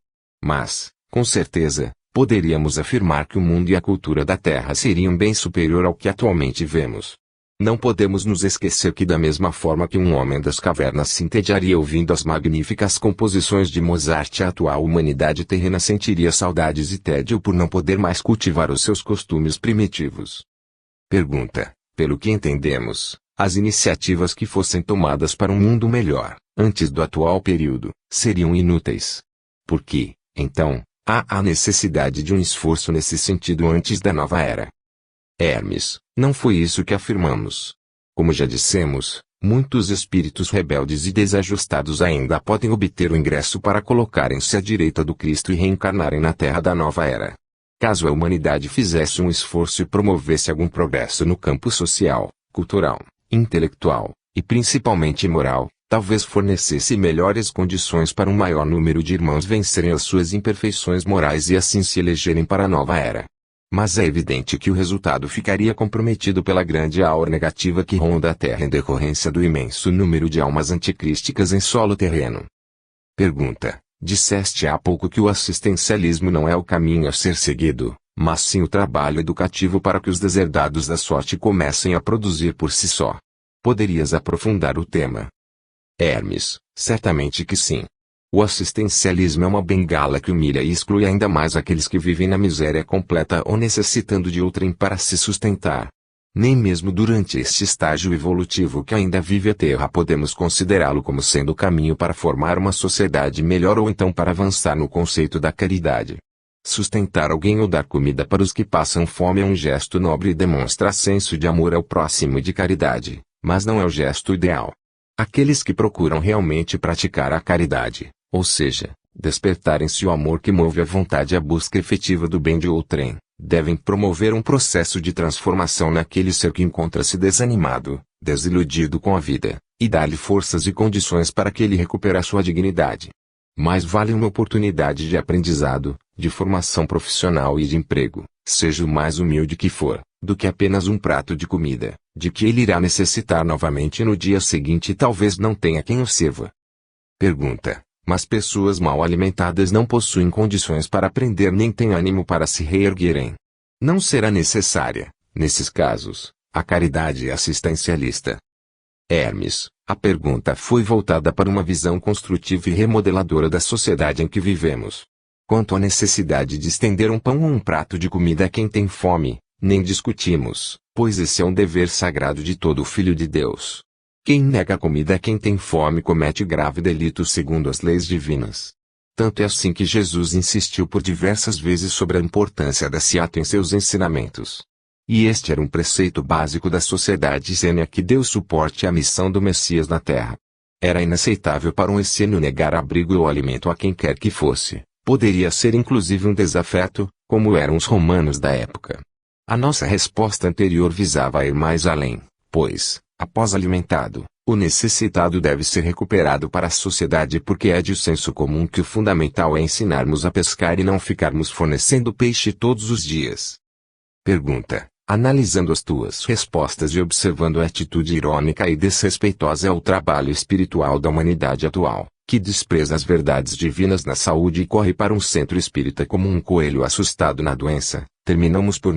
Mas, com certeza, poderíamos afirmar que o mundo e a cultura da Terra seriam bem superior ao que atualmente vemos. Não podemos nos esquecer que da mesma forma que um homem das cavernas se entediaria ouvindo as magníficas composições de Mozart, a atual humanidade terrena sentiria saudades e tédio por não poder mais cultivar os seus costumes primitivos. Pergunta: pelo que entendemos, as iniciativas que fossem tomadas para um mundo melhor, antes do atual período, seriam inúteis. Por que, então, há a necessidade de um esforço nesse sentido antes da nova era? Hermes: não foi isso que afirmamos. Como já dissemos, muitos espíritos rebeldes e desajustados ainda podem obter o ingresso para colocarem-se à direita do Cristo e reencarnarem na Terra da nova era. Caso a humanidade fizesse um esforço e promovesse algum progresso no campo social, cultural, intelectual, e principalmente moral, talvez fornecesse melhores condições para um maior número de irmãos vencerem as suas imperfeições morais e assim se elegerem para a nova era. Mas é evidente que o resultado ficaria comprometido pela grande aura negativa que ronda a Terra em decorrência do imenso número de almas anticrísticas em solo terreno. Pergunta: disseste há pouco que o assistencialismo não é o caminho a ser seguido, mas sim o trabalho educativo para que os deserdados da sorte comecem a produzir por si só. Poderias aprofundar o tema? Hermes: certamente que sim. O assistencialismo é uma bengala que humilha e exclui ainda mais aqueles que vivem na miséria completa ou necessitando de outrem para se sustentar. Nem mesmo durante este estágio evolutivo que ainda vive a Terra podemos considerá-lo como sendo o caminho para formar uma sociedade melhor ou então para avançar no conceito da caridade. Sustentar alguém ou dar comida para os que passam fome é um gesto nobre e demonstra senso de amor ao próximo e de caridade, mas não é o gesto ideal. Aqueles que procuram realmente praticar a caridade, ou seja, despertarem-se o amor que move a vontade e a busca efetiva do bem de outrem, devem promover um processo de transformação naquele ser que encontra-se desanimado, desiludido com a vida, e dar-lhe forças e condições para que ele recupere a sua dignidade. Mais vale uma oportunidade de aprendizado, de formação profissional e de emprego, seja o mais humilde que for, do que apenas um prato de comida, de que ele irá necessitar novamente no dia seguinte e talvez não tenha quem o sirva. Pergunta: mas pessoas mal alimentadas não possuem condições para aprender nem têm ânimo para se reerguerem. Não será necessária, nesses casos, a caridade assistencialista? Hermes: a pergunta foi voltada para uma visão construtiva e remodeladora da sociedade em que vivemos. Quanto à necessidade de estender um pão ou um prato de comida a quem tem fome, nem discutimos, pois esse é um dever sagrado de todo filho de Deus. Quem nega comida a quem tem fome comete grave delito segundo as leis divinas. Tanto é assim que Jesus insistiu por diversas vezes sobre a importância da seata em seus ensinamentos. E este era um preceito básico da sociedade essênia que deu suporte à missão do Messias na Terra. Era inaceitável para um essênio negar abrigo ou alimento a quem quer que fosse. Poderia ser inclusive um desafeto, como eram os romanos da época. A nossa resposta anterior visava ir mais além, pois, após alimentado, O necessitado deve ser recuperado para a sociedade porque é de senso comum que o fundamental é ensinarmos a pescar e não ficarmos fornecendo peixe todos os dias. Pergunta: analisando as tuas respostas e observando a atitude irônica e desrespeitosa ao trabalho espiritual da humanidade atual, que despreza as verdades divinas na saúde e corre para um centro espírita como um coelho assustado na doença, terminamos por